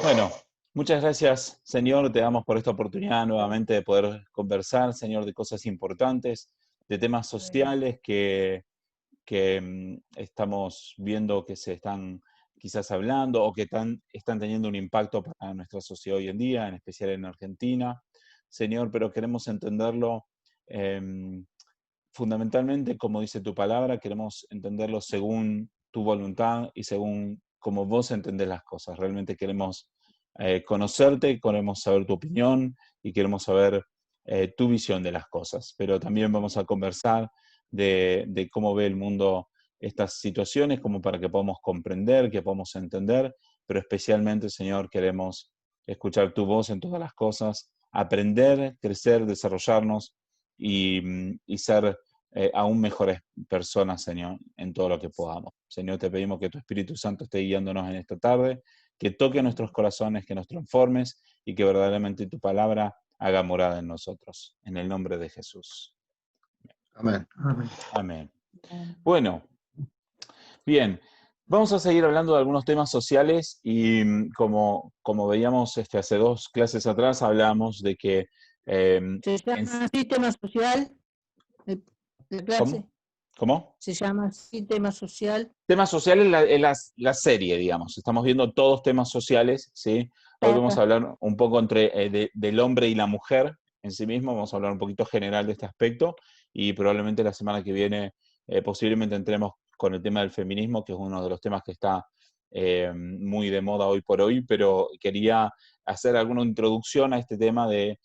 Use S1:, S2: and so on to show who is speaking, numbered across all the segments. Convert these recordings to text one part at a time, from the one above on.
S1: Bueno, muchas gracias, Señor. Te damos por esta oportunidad nuevamente de poder conversar, Señor, de cosas importantes, de temas sociales que estamos viendo que se están quizás hablando o que están teniendo un impacto para nuestra sociedad hoy en día, en especial en Argentina, Señor, pero queremos entenderlo em, fundamentalmente, como dice tu palabra, queremos entenderlo según tu voluntad y según como vos entendés las cosas. Realmente queremos conocerte, queremos saber tu opinión y queremos saber tu visión de las cosas. Pero también vamos a conversar de cómo ve el mundo estas situaciones, como para que podamos comprender, que podamos entender, pero especialmente, Señor, queremos escuchar tu voz en todas las cosas, aprender, crecer, desarrollarnos y ser aún mejores personas, Señor, en todo lo que podamos. Señor, te pedimos que tu Espíritu Santo esté guiándonos en esta tarde, que toque nuestros corazones, que nos transformes y que verdaderamente tu palabra haga morada en nosotros. En el nombre de Jesús.
S2: Amén.
S3: Amén.
S1: Amén. Bueno, bien. Vamos a seguir hablando de algunos temas sociales y como veíamos hace 2 clases atrás, hablamos de que...
S3: ¿Se llama así tema social? ¿La clase?
S1: ¿Cómo?
S3: ¿Se llama así tema social?
S1: Temas sociales la serie, digamos. Estamos viendo todos temas sociales, ¿sí? Hoy vamos a hablar un poco del hombre y la mujer en sí mismo. Vamos a hablar un poquito general de este aspecto y probablemente la semana que viene posiblemente entremos con el tema del feminismo, que es uno de los temas que está muy de moda hoy por hoy, pero quería hacer alguna introducción a este tema de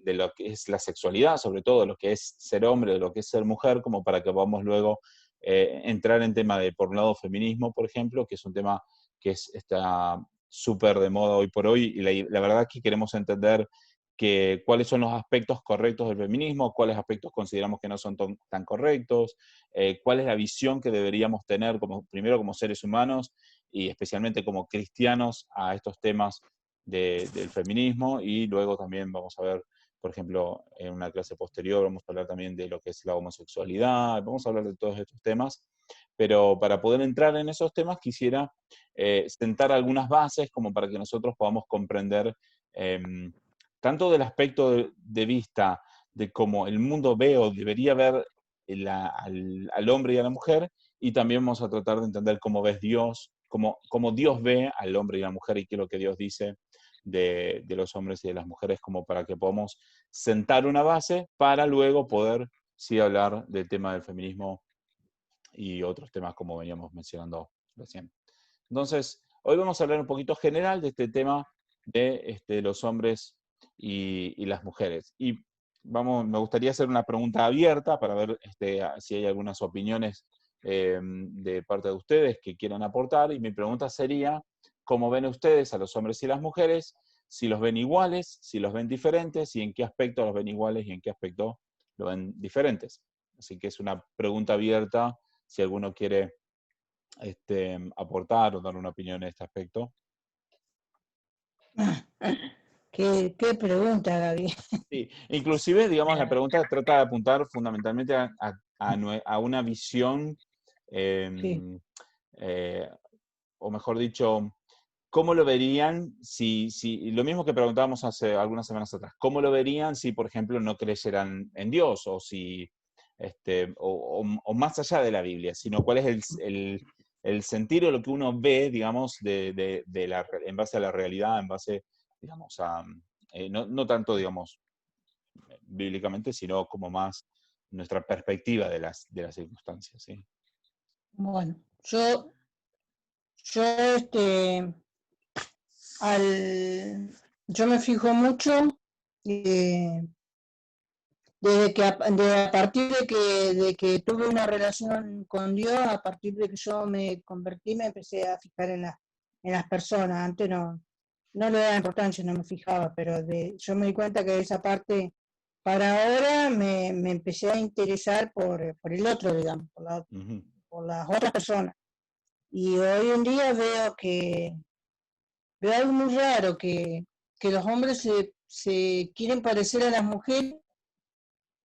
S1: lo que es la sexualidad, sobre todo de lo que es ser hombre, de lo que es ser mujer, como para que podamos luego entrar en tema de, por un lado, feminismo, por ejemplo, que es un tema que está súper de moda hoy por hoy, y la verdad es que queremos entender cuáles son los aspectos correctos del feminismo, cuáles aspectos consideramos que no son tan correctos, cuál es la visión que deberíamos tener primero como seres humanos y especialmente como cristianos a estos temas del feminismo, y luego también vamos a ver, por ejemplo, en una clase posterior vamos a hablar también de lo que es la homosexualidad, vamos a hablar de todos estos temas, pero para poder entrar en esos temas quisiera sentar algunas bases como para que nosotros podamos comprender tanto del aspecto de vista de cómo el mundo ve o debería ver al hombre y a la mujer, y también vamos a tratar de entender cómo ves Dios, cómo Dios ve al hombre y a la mujer y qué es lo que Dios dice de los hombres y de las mujeres, como para que podamos sentar una base para luego poder sí hablar del tema del feminismo y otros temas como veníamos mencionando recién. Entonces, hoy vamos a hablar un poquito general de este tema de los hombres y las mujeres. Y me gustaría hacer una pregunta abierta para ver si hay algunas opiniones de parte de ustedes que quieran aportar. Y mi pregunta sería, ¿cómo ven ustedes a los hombres y las mujeres? Si los ven iguales, si los ven diferentes, y en qué aspecto los ven iguales y en qué aspecto lo ven diferentes. Así que es una pregunta abierta, si alguno quiere aportar o dar una opinión en este aspecto.
S3: ¿Qué pregunta, Gaby?
S1: Sí, inclusive, digamos, la pregunta trata de apuntar fundamentalmente a una visión,
S3: Sí.
S1: o mejor dicho, ¿cómo lo verían si lo mismo que preguntábamos hace algunas semanas atrás, cómo lo verían si, por ejemplo, no creyeran en Dios o si, o más allá de la Biblia, sino cuál es el sentido de lo que uno ve, digamos, en base a la realidad, en base, digamos, no tanto, digamos, bíblicamente, sino como más nuestra perspectiva de las circunstancias, ¿sí?
S3: Bueno, yo yo me fijo mucho a partir de que tuve una relación con Dios, a partir de que yo me convertí, me empecé a fijar en las personas. Antes no le daba importancia, no me fijaba, pero yo me di cuenta que esa parte, para ahora, me empecé a interesar por el otro, digamos, por las otras personas. Y hoy en día veo algo muy raro, que los hombres se quieren parecer a las mujeres,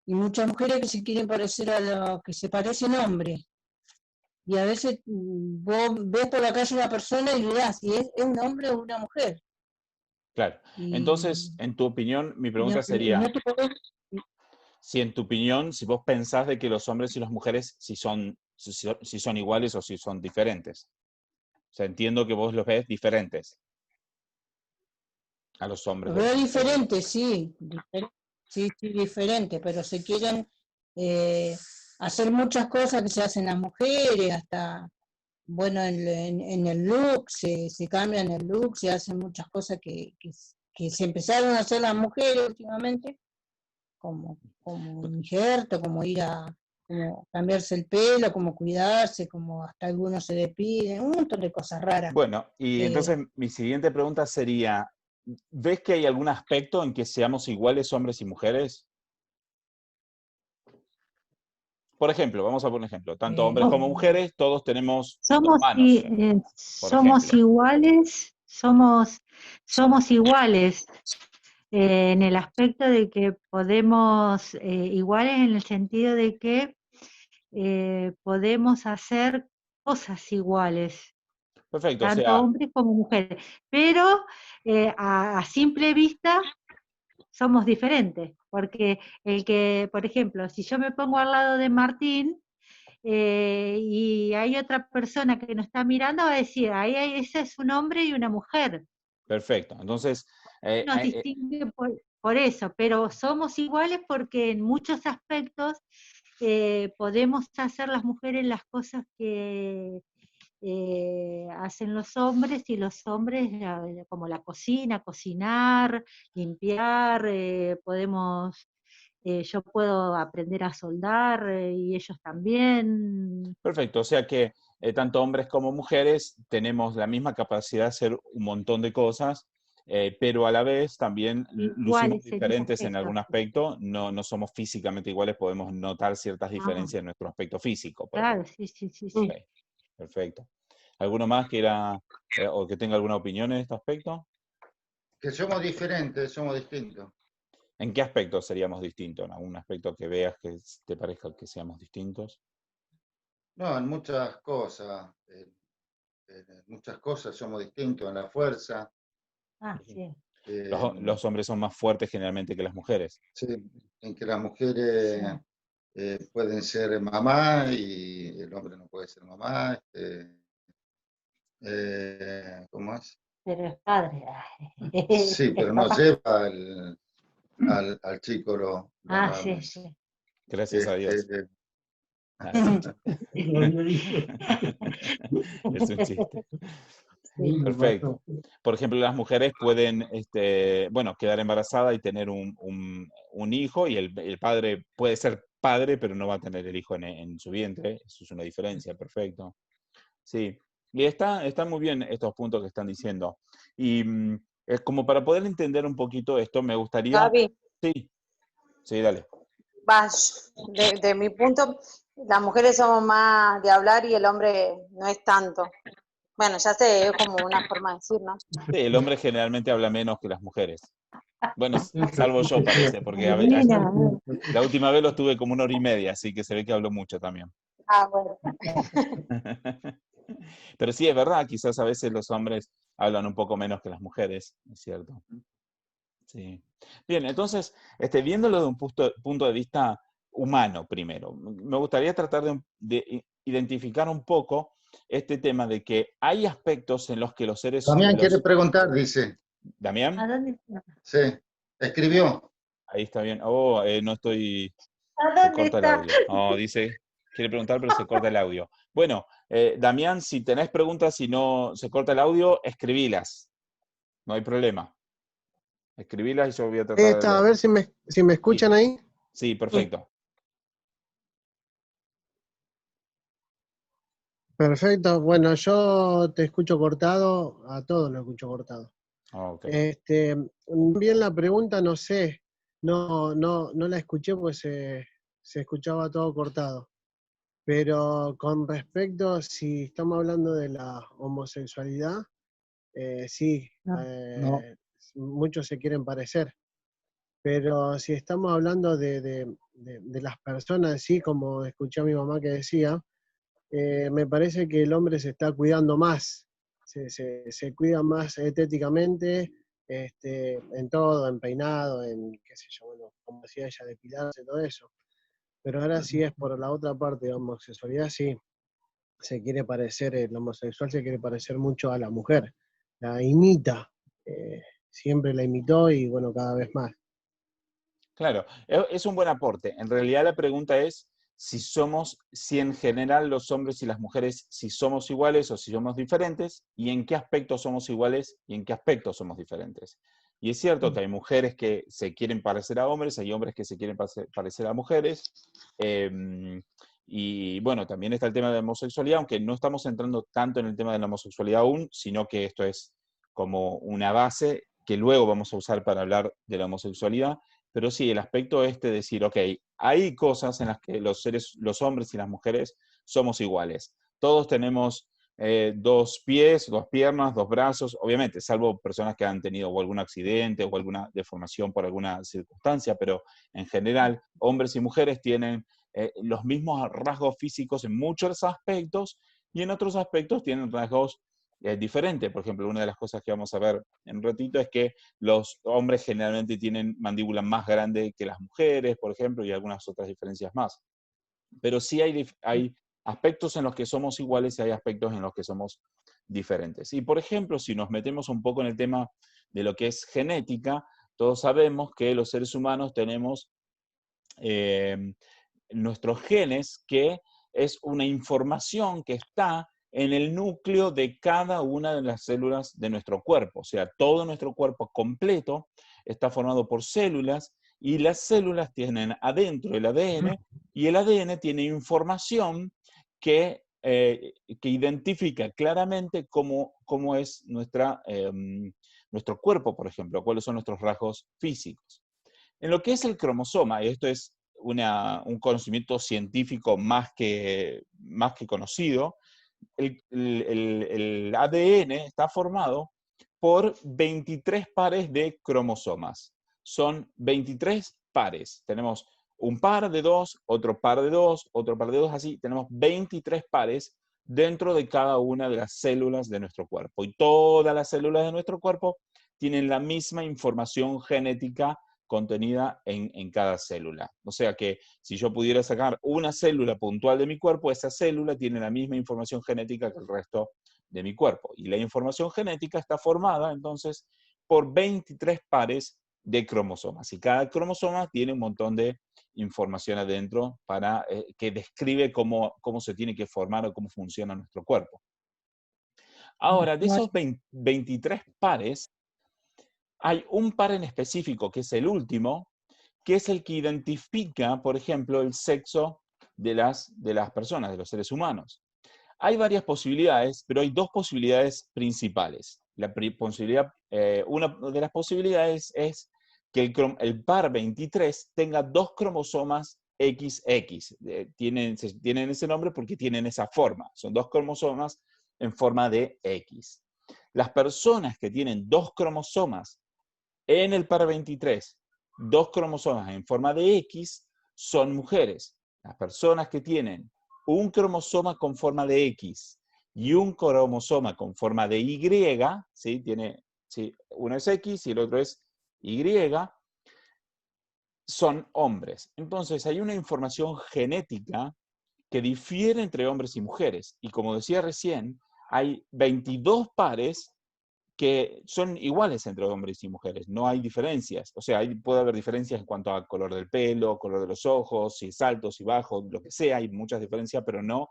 S3: y muchas mujeres que se quieren parecer a lo que se parecen hombres. y a veces vos ves por la calle una persona y dudás si es un hombre o una mujer.
S1: Claro. Entonces,
S3: Y,
S1: en tu opinión, mi
S3: y
S1: pregunta
S3: y
S1: sería,
S3: no te podés.
S1: si en tu opinión, si vos pensás de que los hombres y las mujeres si son iguales o si son diferentes. O sea, entiendo que vos los ves diferentes a los hombres
S3: Lo
S1: y a las
S3: veo
S1: mujeres.
S3: diferente, sí, sí, sí, diferente, pero se quieren eh, hacer muchas cosas que se hacen las mujeres, hasta, bueno, en el look, se cambian el look, se hacen muchas cosas que se empezaron a hacer las mujeres últimamente, como injerto, como ir a como cambiarse el pelo, como cuidarse, como hasta algunos se depiden, un montón de cosas raras.
S1: Bueno, y
S3: Eh,
S1: entonces mi siguiente pregunta sería, ¿ves que hay algún aspecto en que seamos iguales hombres y mujeres? Por ejemplo, vamos a poner un ejemplo, tanto hombres
S3: eh,
S1: como mujeres, todos tenemos dos
S2: Somos,
S1: manos, por
S2: somos
S1: ejemplo.
S2: iguales, somos iguales en el aspecto de que podemos, iguales en el sentido de que podemos hacer cosas iguales,
S1: Perfecto, o
S2: tanto
S1: sea,
S2: hombres como mujeres, pero a simple vista somos diferentes, porque el que, por ejemplo, si yo me pongo al lado de Martín, y hay otra persona que nos está mirando, va a decir, ese es un hombre y una mujer.
S1: perfecto. Entonces,
S2: Nos distingue por eso, pero somos iguales porque en muchos aspectos podemos hacer las mujeres las cosas que hacen los hombres, y los hombres como la cocina, cocinar, limpiar, yo puedo aprender a soldar, y ellos también.
S1: perfecto, o sea que tanto hombres como mujeres tenemos la misma capacidad de hacer un montón de cosas, pero a la vez también lucimos
S2: Iguales en ese
S1: diferentes en
S2: aspecto.
S1: algún aspecto, no somos físicamente iguales, podemos notar ciertas
S2: Ah,
S1: diferencias en nuestro aspecto físico, por
S2: claro,
S1: ejemplo.
S2: sí, sí, sí,
S1: Ok,
S2: sí.
S1: perfecto. ¿Alguno más quiera o que tenga alguna opinión en este aspecto?
S4: Que somos diferentes, somos distintos.
S1: ¿En qué aspecto seríamos distintos? ¿En algún aspecto que veas que te parezca que seamos distintos?
S4: No, en muchas cosas. En muchas cosas somos distintos, en la fuerza.
S2: Ah, sí.
S1: Los hombres son más fuertes generalmente que las mujeres.
S4: Sí, en que las
S2: Sí.
S4: mujeres pueden ser mamá y el hombre no puede ser mamá. ¿Cómo es?
S2: Pero es padre.
S4: Sí, pero no
S2: Papá.
S4: lleva al chico los
S2: Ah, sí,
S4: nueve
S2: sí.
S1: Gracias a
S4: meses.
S1: Dios. Ah, es un chiste. Es un chiste.
S2: Sí.
S1: Perfecto. Por ejemplo, las mujeres pueden, bueno, quedar embarazadas y tener un hijo y el padre puede ser padre, pero no va a tener el hijo en su vientre. Eso es una diferencia, perfecto. Sí. Y están muy bien estos puntos que están diciendo. Y es como para poder entender un poquito esto, me gustaría...
S5: Gaby,
S1: Sí, sí, dale.
S5: de mi punto, las mujeres somos más de hablar y el hombre no es tanto. Bueno, ya sé, es como una forma de decir, ¿no?
S1: Sí, el hombre generalmente habla menos que las mujeres. Bueno, salvo yo parece, porque
S2: Adivina.
S1: la última vez lo estuve como 1 hora y media, así que se ve que hablo mucho también.
S5: Ah, bueno.
S1: Pero sí, es verdad, quizás a veces los hombres hablan un poco menos que las mujeres, es cierto. Sí. Bien, entonces, viéndolo de un punto de vista humano primero, me gustaría tratar de identificar un poco este tema de que hay aspectos en los que los seres...
S4: Damián quiere preguntar, dice.
S2: ¿A
S1: Damián,
S2: dónde,
S4: Sí, escribió.
S1: ahí está bien. Oh, no estoy...
S2: ¿A
S1: Se
S2: dónde
S1: corta el
S2: está?
S1: audio. Oh, dice, quiere preguntar, pero se corta el audio. Bueno, Damián, si tenés preguntas y no se corta el audio, escribilas. No hay problema. Escribilas y yo voy a
S6: Ahí
S1: tratar de
S6: está, a
S1: leer.
S6: ver si me
S1: Sí,
S6: escuchan ahí.
S1: sí, perfecto.
S6: Perfecto. Bueno, yo te escucho cortado, a todos lo escucho cortado.
S1: Ok.
S6: Bien la pregunta, no sé, no la escuché porque se escuchaba todo cortado. Pero con respecto, si estamos hablando de la homosexualidad, sí,
S2: No.
S4: No,
S6: muchos se quieren parecer. Pero si estamos hablando de las personas, sí, como escuché a mi mamá que decía, me parece que el hombre se está cuidando más, se cuida más estéticamente, en todo, en peinado, en qué sé yo, bueno, como decía ella, depilarse, todo eso. Pero ahora sí es por la otra parte de homosexualidad, sí, se quiere parecer, el homosexual se quiere parecer mucho a la mujer, la imita, siempre la imitó y bueno, cada vez más.
S1: Claro, es un buen aporte. En realidad la pregunta es si en general los hombres y las mujeres, si somos iguales o si somos diferentes, y en qué aspectos somos iguales y en qué aspectos somos diferentes. Y es cierto que hay mujeres que se quieren parecer a hombres, hay hombres que se quieren parecer a mujeres, y bueno, también está el tema de la homosexualidad, aunque no estamos entrando tanto en el tema de la homosexualidad aún, sino que esto es como una base que luego vamos a usar para hablar de la homosexualidad. Pero sí, el aspecto de decir, ok, hay cosas en las que los hombres y las mujeres somos iguales. Todos tenemos 2 pies, 2 piernas, 2 brazos, obviamente, salvo personas que han tenido o algún accidente o alguna deformación por alguna circunstancia, pero en general, hombres y mujeres tienen los mismos rasgos físicos en muchos aspectos y en otros aspectos tienen rasgos diferentes. Por ejemplo, una de las cosas que vamos a ver en un ratito es que los hombres generalmente tienen mandíbula más grande que las mujeres, por ejemplo, y algunas otras diferencias más. Pero sí hay aspectos en los que somos iguales y hay aspectos en los que somos diferentes. Y por ejemplo, si nos metemos un poco en el tema de lo que es genética, todos sabemos que los seres humanos tenemos nuestros genes, que es una información que está en el núcleo de cada una de las células de nuestro cuerpo. O sea, todo nuestro cuerpo completo está formado por células y las células tienen adentro el ADN y el ADN tiene información que identifica claramente cómo es nuestro cuerpo, por ejemplo, cuáles son nuestros rasgos físicos. En lo que es el cromosoma, y esto es un conocimiento científico más que conocido, el ADN está formado por 23 pares de cromosomas. Son 23 pares. Tenemos un par de 2, otro par de 2, otro par de 2, así. Tenemos 23 pares dentro de cada una de las células de nuestro cuerpo. Y todas las células de nuestro cuerpo tienen la misma información genética contenida en cada célula. O sea que si yo pudiera sacar una célula puntual de mi cuerpo, esa célula tiene la misma información genética que el resto de mi cuerpo. Y la información genética está formada entonces por 23 pares de cromosomas. Y cada cromosoma tiene un montón de información adentro que describe cómo se tiene que formar o cómo funciona nuestro cuerpo. Ahora, de esos 23 pares, hay un par en específico, que es el último, que es el que identifica, por ejemplo, el sexo de las personas, de los seres humanos. Hay varias posibilidades, pero hay 2 posibilidades principales. Una de las posibilidades es que el par 23 tenga 2 cromosomas XX. Tienen ese nombre porque tienen esa forma. Son 2 cromosomas en forma de X. Las personas que tienen 2 cromosomas en el par 23, 2 cromosomas en forma de X, son mujeres. Las personas que tienen un cromosoma con forma de X y un cromosoma con forma de Y, ¿sí? Uno es X y el otro es Y, son hombres. Entonces hay una información genética que difiere entre hombres y mujeres. Y como decía recién, hay 22 pares que son iguales entre hombres y mujeres, no hay diferencias. O sea, puede haber diferencias en cuanto a color del pelo, color de los ojos, si es alto, si bajo, lo que sea, hay muchas diferencias, pero no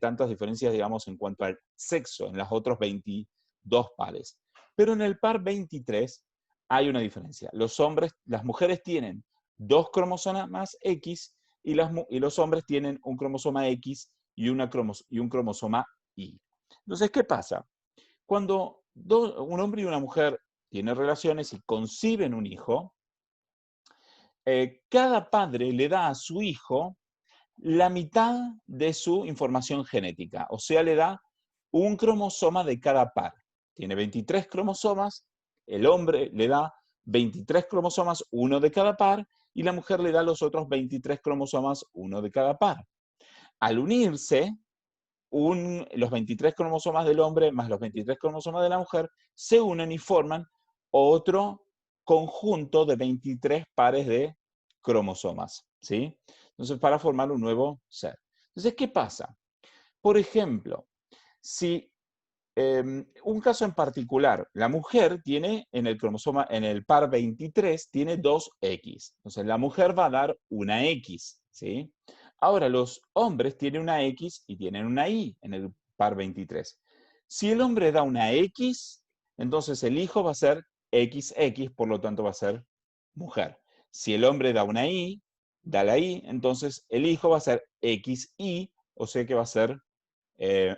S1: tantas diferencias, digamos, en cuanto al sexo, en los otros 22 pares. Pero en el par 23 hay una diferencia. Las mujeres tienen 2 cromosomas X y los hombres tienen un cromosoma X y un cromosoma Y. Entonces, ¿qué pasa? Cuando un hombre y una mujer tienen relaciones y conciben un hijo, cada padre le da a su hijo la mitad de su información genética, o sea, le da un cromosoma de cada par. Tiene 23 cromosomas, el hombre le da 23 cromosomas, uno de cada par, y la mujer le da los otros 23 cromosomas, uno de cada par. Al unirse, los 23 cromosomas del hombre más los 23 cromosomas de la mujer se unen y forman otro conjunto de 23 pares de cromosomas, ¿sí? Entonces, para formar un nuevo ser. Entonces, ¿qué pasa? Por ejemplo, si un caso en particular, la mujer tiene en el par 23, tiene 2X. Entonces, la mujer va a dar una X, ¿sí? Ahora, los hombres tienen una X y tienen una Y en el par 23. Si el hombre da una X, entonces el hijo va a ser XX, por lo tanto va a ser mujer. Si el hombre da una Y, da la Y, entonces el hijo va a ser XY, o sea que va a ser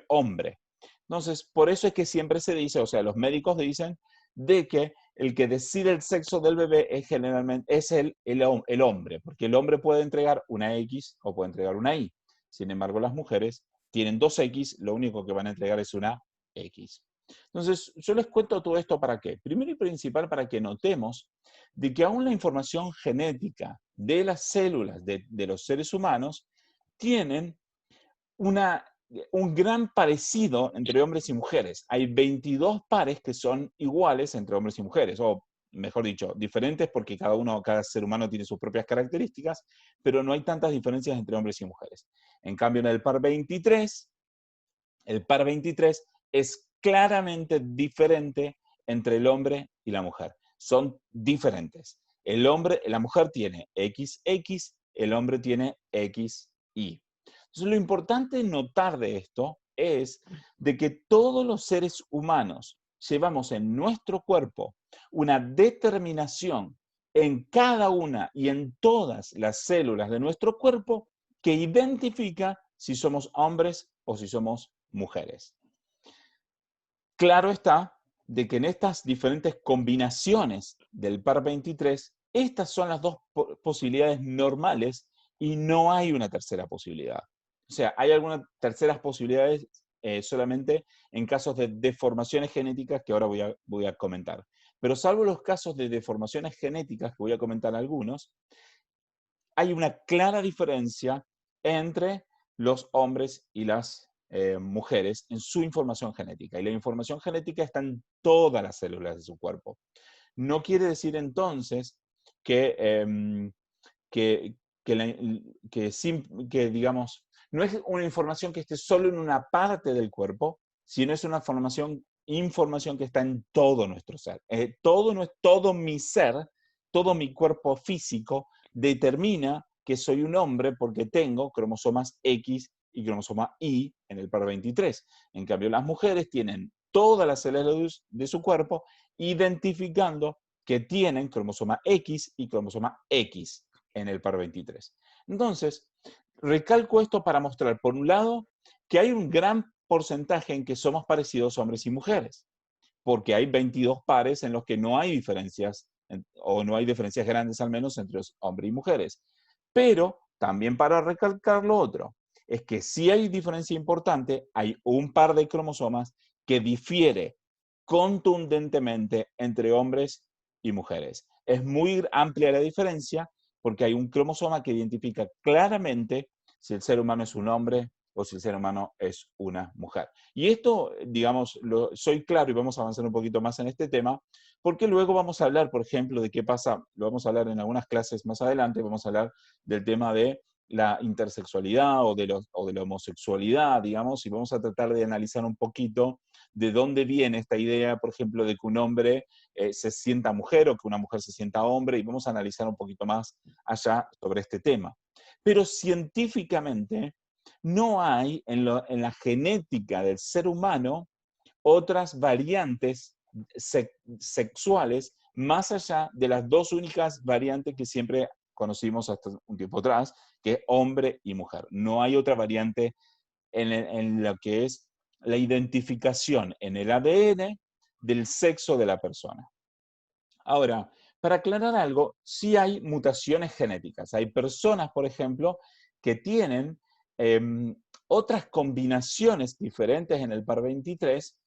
S1: hombre. Entonces, por eso es que siempre se dice, o sea, los médicos dicen de que el que decide el sexo del bebé es generalmente el hombre, porque el hombre puede entregar una X o puede entregar una Y. Sin embargo, las mujeres tienen 2X, lo único que van a entregar es una X. Entonces, yo les cuento todo esto para qué. Primero y principal, para que notemos de que aún la información genética de las células de los seres humanos tienen un gran parecido entre hombres y mujeres. Hay 22 pares que son iguales entre hombres y mujeres, o mejor dicho, diferentes porque cada ser humano tiene sus propias características, pero no hay tantas diferencias entre hombres y mujeres. En cambio, en el par 23 es claramente diferente entre el hombre y la mujer. Son diferentes. La mujer tiene XX, el hombre tiene XY. Entonces, lo importante notar de esto es de que todos los seres humanos llevamos en nuestro cuerpo una determinación en cada una y en todas las células de nuestro cuerpo que identifica si somos hombres o si somos mujeres. Claro está de que en estas diferentes combinaciones del par 23, estas son las dos posibilidades normales y no hay una tercera posibilidad. O sea, hay algunas terceras posibilidades solamente en casos de deformaciones genéticas que ahora voy a comentar. Pero salvo los casos de deformaciones genéticas, que voy a comentar algunos, hay una clara diferencia entre los hombres y las mujeres en su información genética. Y la información genética está en todas las células de su cuerpo. No quiere decir entonces que, digamos, no es una información que esté solo en una parte del cuerpo, sino es una información que está en todo nuestro ser. Todo mi ser, todo mi cuerpo físico determina que soy un hombre porque tengo cromosomas X y cromosoma Y en el par 23. En cambio, las mujeres tienen todas las células de su cuerpo identificando que tienen cromosoma X y cromosoma X en el par 23. Entonces, recalco esto para mostrar, por un lado, que hay un gran porcentaje en que somos parecidos hombres y mujeres, porque hay 22 pares en los que no hay diferencias, o no hay diferencias grandes al menos entre hombres y mujeres. Pero también para recalcar lo otro, es que si hay diferencia importante, hay un par de cromosomas que difiere contundentemente entre hombres y mujeres. Es muy amplia la diferencia porque hay un cromosoma que identifica claramente si el ser humano es un hombre o si el ser humano es una mujer. Y esto, digamos, soy claro y vamos a avanzar un poquito más en este tema, porque luego vamos a hablar, por ejemplo, de qué pasa, lo vamos a hablar en algunas clases más adelante, vamos a hablar del tema de la intersexualidad o de la homosexualidad, digamos, y vamos a tratar de analizar un poquito de dónde viene esta idea, por ejemplo, de que un hombre se sienta mujer o que una mujer se sienta hombre, y vamos a analizar un poquito más allá sobre este tema. Pero científicamente no hay en la genética del ser humano otras variantes sexuales más allá de las dos únicas variantes que siempre conocimos hasta un tiempo atrás, que es hombre y mujer. No hay otra variante en lo que es la identificación en el ADN del sexo de la persona. Ahora, para aclarar algo, sí hay mutaciones genéticas. Hay personas, por ejemplo, que tienen otras combinaciones diferentes en el par 23,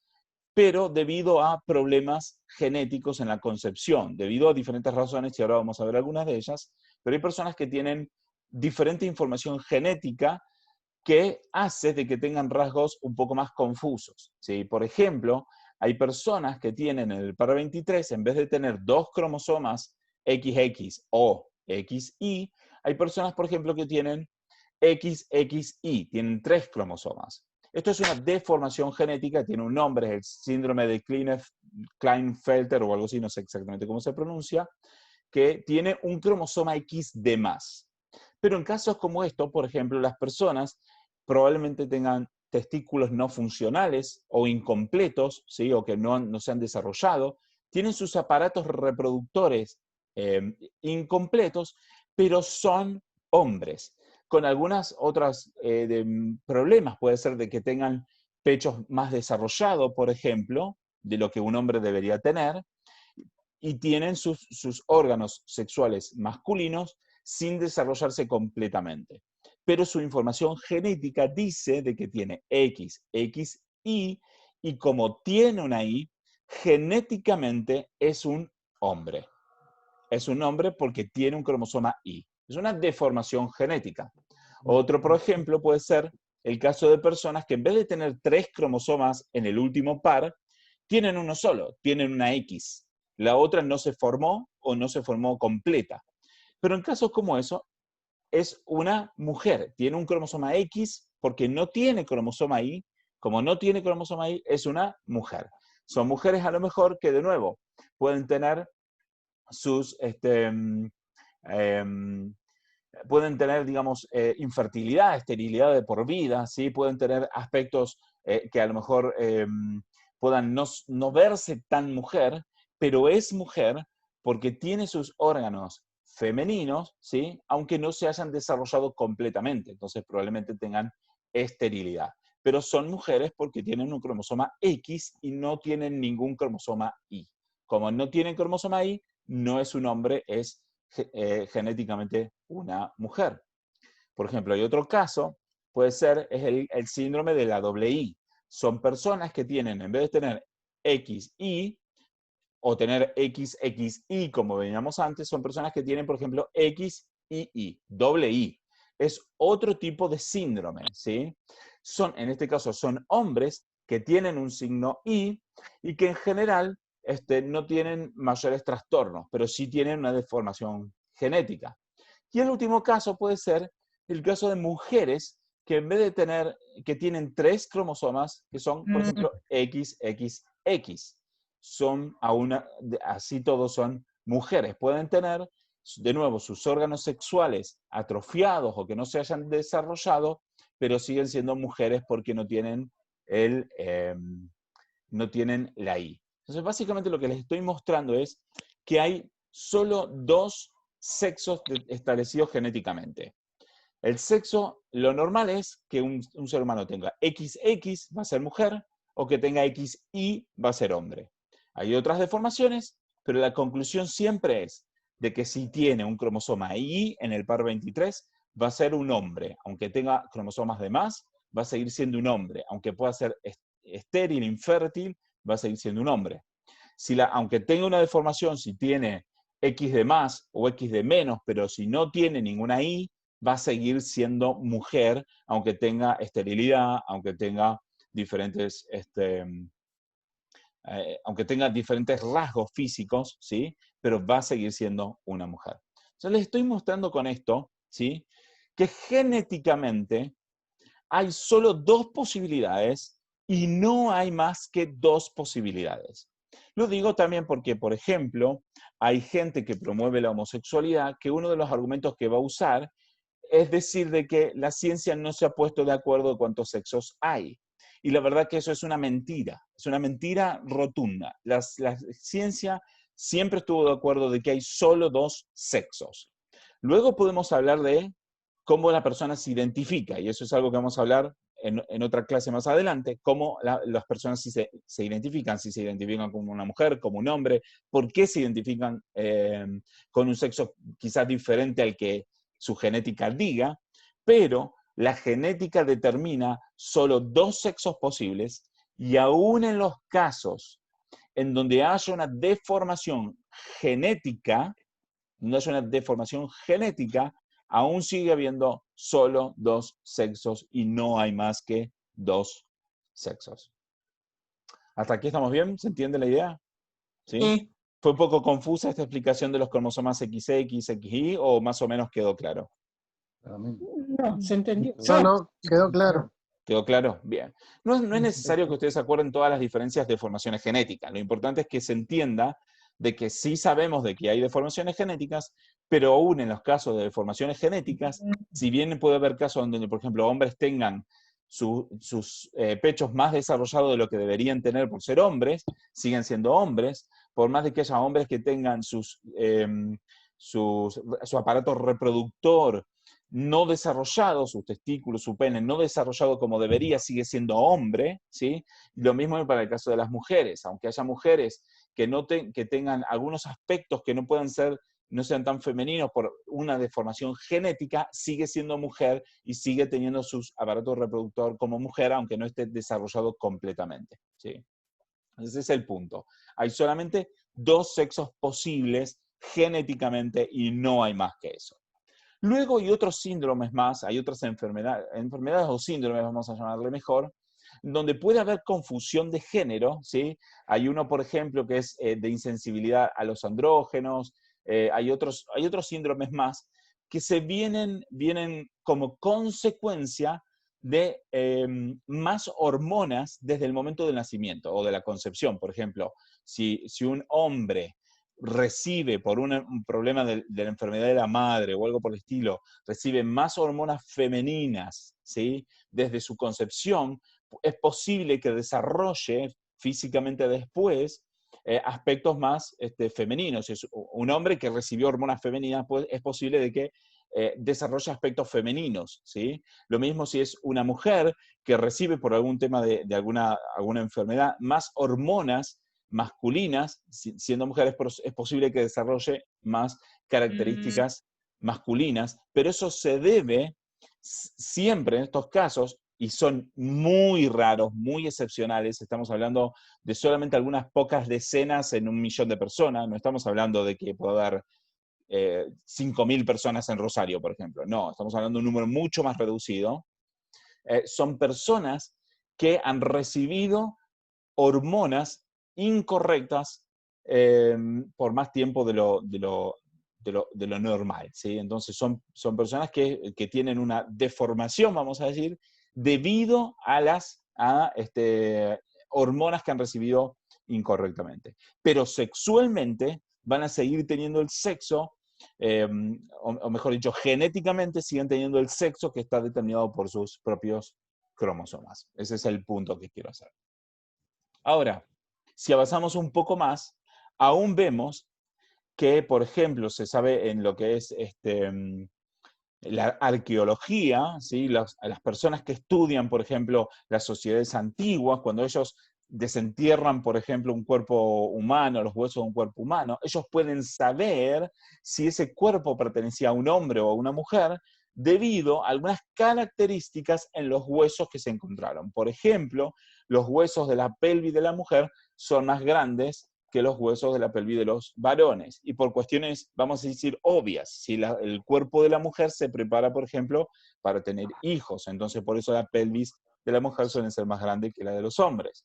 S1: pero debido a problemas genéticos en la concepción, debido a diferentes razones, y ahora vamos a ver algunas de ellas, pero hay personas que tienen diferente información genética que hace de que tengan rasgos un poco más confusos, ¿sí? Por ejemplo, hay personas que tienen en el par 23, en vez de tener 2 cromosomas XX o XY, hay personas, por ejemplo, que tienen XXY, tienen 3 cromosomas. Esto es una deformación genética, tiene un nombre, es el síndrome de Klinefelter o algo así, no sé exactamente cómo se pronuncia, que tiene un cromosoma X de más. Pero en casos como esto, por ejemplo, las personas probablemente tengan testículos no funcionales o incompletos, ¿sí? O que no se han desarrollado, tienen sus aparatos reproductores incompletos, pero son hombres. Con algunas otras problemas, puede ser de que tengan pechos más desarrollados, por ejemplo, de lo que un hombre debería tener, y tienen sus órganos sexuales masculinos sin desarrollarse completamente. Pero su información genética dice de que tiene X, XY, y como tiene una Y, genéticamente es un hombre. Es un hombre porque tiene un cromosoma Y. Es una deformación genética. Otro, por ejemplo, puede ser el caso de personas que en vez de tener 3 cromosomas en el último par, tienen uno solo, tienen una X. La otra no se formó o no se formó completa. Pero en casos como eso, es una mujer. Tiene un cromosoma X porque no tiene cromosoma Y. Como no tiene cromosoma Y, es una mujer. Son mujeres a lo mejor que, de nuevo, pueden tener sus... pueden tener, digamos, infertilidad, esterilidad de por vida, ¿sí? Pueden tener aspectos que a lo mejor puedan no verse tan mujer, pero es mujer porque tiene sus órganos femeninos, ¿sí? Aunque no se hayan desarrollado completamente, entonces probablemente tengan esterilidad. Pero son mujeres porque tienen un cromosoma X y no tienen ningún cromosoma Y. Como no tienen cromosoma Y, no es un hombre, es genéticamente una mujer. Por ejemplo, hay otro caso, puede ser, es el síndrome de la doble I. Son personas que tienen, en vez de tener XY o tener XXY, como veníamos antes, son personas que tienen, por ejemplo, XYY, doble I. Es otro tipo de síndrome, ¿sí? En este caso, son hombres que tienen un signo I y que en general no tienen mayores trastornos, pero sí tienen una deformación genética. Y el último caso puede ser el caso de mujeres que en vez de tener, que tienen 3 cromosomas, que son, por ejemplo, XXX, son así todos son mujeres. Pueden tener, de nuevo, sus órganos sexuales atrofiados o que no se hayan desarrollado, pero siguen siendo mujeres porque no tienen no tienen la I. Entonces, básicamente lo que les estoy mostrando es que hay solo 2 sexos establecidos genéticamente. El sexo, lo normal es que un ser humano tenga XX, va a ser mujer, o que tenga XY, va a ser hombre. Hay otras deformaciones, pero la conclusión siempre es de que si tiene un cromosoma Y en el par 23, va a ser un hombre. Aunque tenga cromosomas de más, va a seguir siendo un hombre. Aunque pueda ser estéril, infértil, va a seguir siendo un hombre. Aunque tenga una deformación, si tiene X de más o X de menos, pero si no tiene ninguna Y, va a seguir siendo mujer, aunque tenga esterilidad, aunque tenga diferentes, aunque tenga diferentes rasgos físicos, ¿sí? Pero va a seguir siendo una mujer. Entonces les estoy mostrando con esto, ¿sí? Que genéticamente hay solo 2 posibilidades y no hay más que 2 posibilidades. Lo digo también porque, por ejemplo, hay gente que promueve la homosexualidad que uno de los argumentos que va a usar es decir de que la ciencia no se ha puesto de acuerdo de cuántos sexos hay. Y la verdad que eso es una mentira rotunda. La ciencia siempre estuvo de acuerdo de que hay solo 2 sexos. Luego podemos hablar de cómo la persona se identifica, y eso es algo que vamos a hablar en otra clase más adelante, cómo las personas se identifican, si se identifican como una mujer, como un hombre, por qué se identifican con un sexo quizás diferente al que su genética diga, pero la genética determina solo 2 sexos posibles, y aún en los casos en donde haya una deformación genética, aún sigue habiendo solo dos sexos y no hay más que dos sexos. ¿Hasta aquí estamos bien? ¿Se entiende la idea? ¿Sí?
S3: Sí.
S1: ¿Fue un poco confusa esta explicación de los cromosomas XX, XY o más o menos quedó claro?
S3: No, se entendió.
S6: No, quedó claro.
S1: ¿Quedó claro? Bien. No es necesario que ustedes se acuerden todas las diferencias de deformaciones genéticas. Lo importante es que se entienda de que sí sabemos de que hay deformaciones genéticas, pero aún en los casos de deformaciones genéticas, si bien puede haber casos donde, por ejemplo, hombres tengan sus pechos más desarrollados de lo que deberían tener por ser hombres, siguen siendo hombres, por más de que haya hombres que tengan su aparato reproductor no desarrollado, sus testículos, su pene no desarrollado como debería, sigue siendo hombre, ¿sí? Lo mismo para el caso de las mujeres, aunque haya mujeres que tengan algunos aspectos que no sean tan femeninos por una deformación genética, sigue siendo mujer y sigue teniendo sus aparatos reproductor como mujer, aunque no esté desarrollado completamente, ¿sí? Ese es el punto. Hay solamente dos sexos posibles genéticamente y no hay más que eso. Luego hay otros síndromes más, hay otras enfermedades o síndromes, vamos a llamarle mejor, donde puede haber confusión de género, ¿sí? Hay uno, por ejemplo, que es de insensibilidad a los andrógenos, hay otros síndromes más que vienen como consecuencia de más hormonas desde el momento del nacimiento o de la concepción. Por ejemplo, si un hombre recibe por un problema de la enfermedad de la madre o algo por el estilo, recibe más hormonas femeninas, ¿sí? Desde su concepción, es posible que desarrolle físicamente después aspectos más femeninos. Si es un hombre que recibió hormonas femeninas, pues es posible de que desarrolle aspectos femeninos, ¿sí? Lo mismo si es una mujer que recibe por algún tema de alguna enfermedad más hormonas masculinas, siendo mujeres, es posible que desarrolle más características masculinas, pero eso se debe siempre en estos casos, y son muy raros, muy excepcionales, estamos hablando de solamente algunas pocas decenas en 1.000.000 de personas, no estamos hablando de que pueda haber 5.000 personas en Rosario, por ejemplo, no, estamos hablando de un número mucho más reducido, son personas que han recibido hormonas incorrectas por más tiempo de lo normal, ¿sí? Entonces son personas que tienen una deformación, vamos a decir, debido a las hormonas que han recibido incorrectamente. Pero sexualmente van a seguir teniendo el sexo, o mejor dicho, genéticamente siguen teniendo el sexo que está determinado por sus propios cromosomas. Ese es el punto que quiero hacer. Ahora, si avanzamos un poco más, aún vemos que, por ejemplo, se sabe en lo que es la arqueología, ¿sí? Las personas que estudian, por ejemplo, las sociedades antiguas, cuando ellos desentierran, por ejemplo, un cuerpo humano, los huesos de un cuerpo humano, ellos pueden saber si ese cuerpo pertenecía a un hombre o a una mujer debido a algunas características en los huesos que se encontraron. Por ejemplo, los huesos de la pelvis de la mujer son más grandes que los huesos de la pelvis de los varones. Y por cuestiones, vamos a decir, obvias. Si el cuerpo de la mujer se prepara, por ejemplo, para tener hijos, entonces por eso la pelvis de la mujer suele ser más grande que la de los hombres.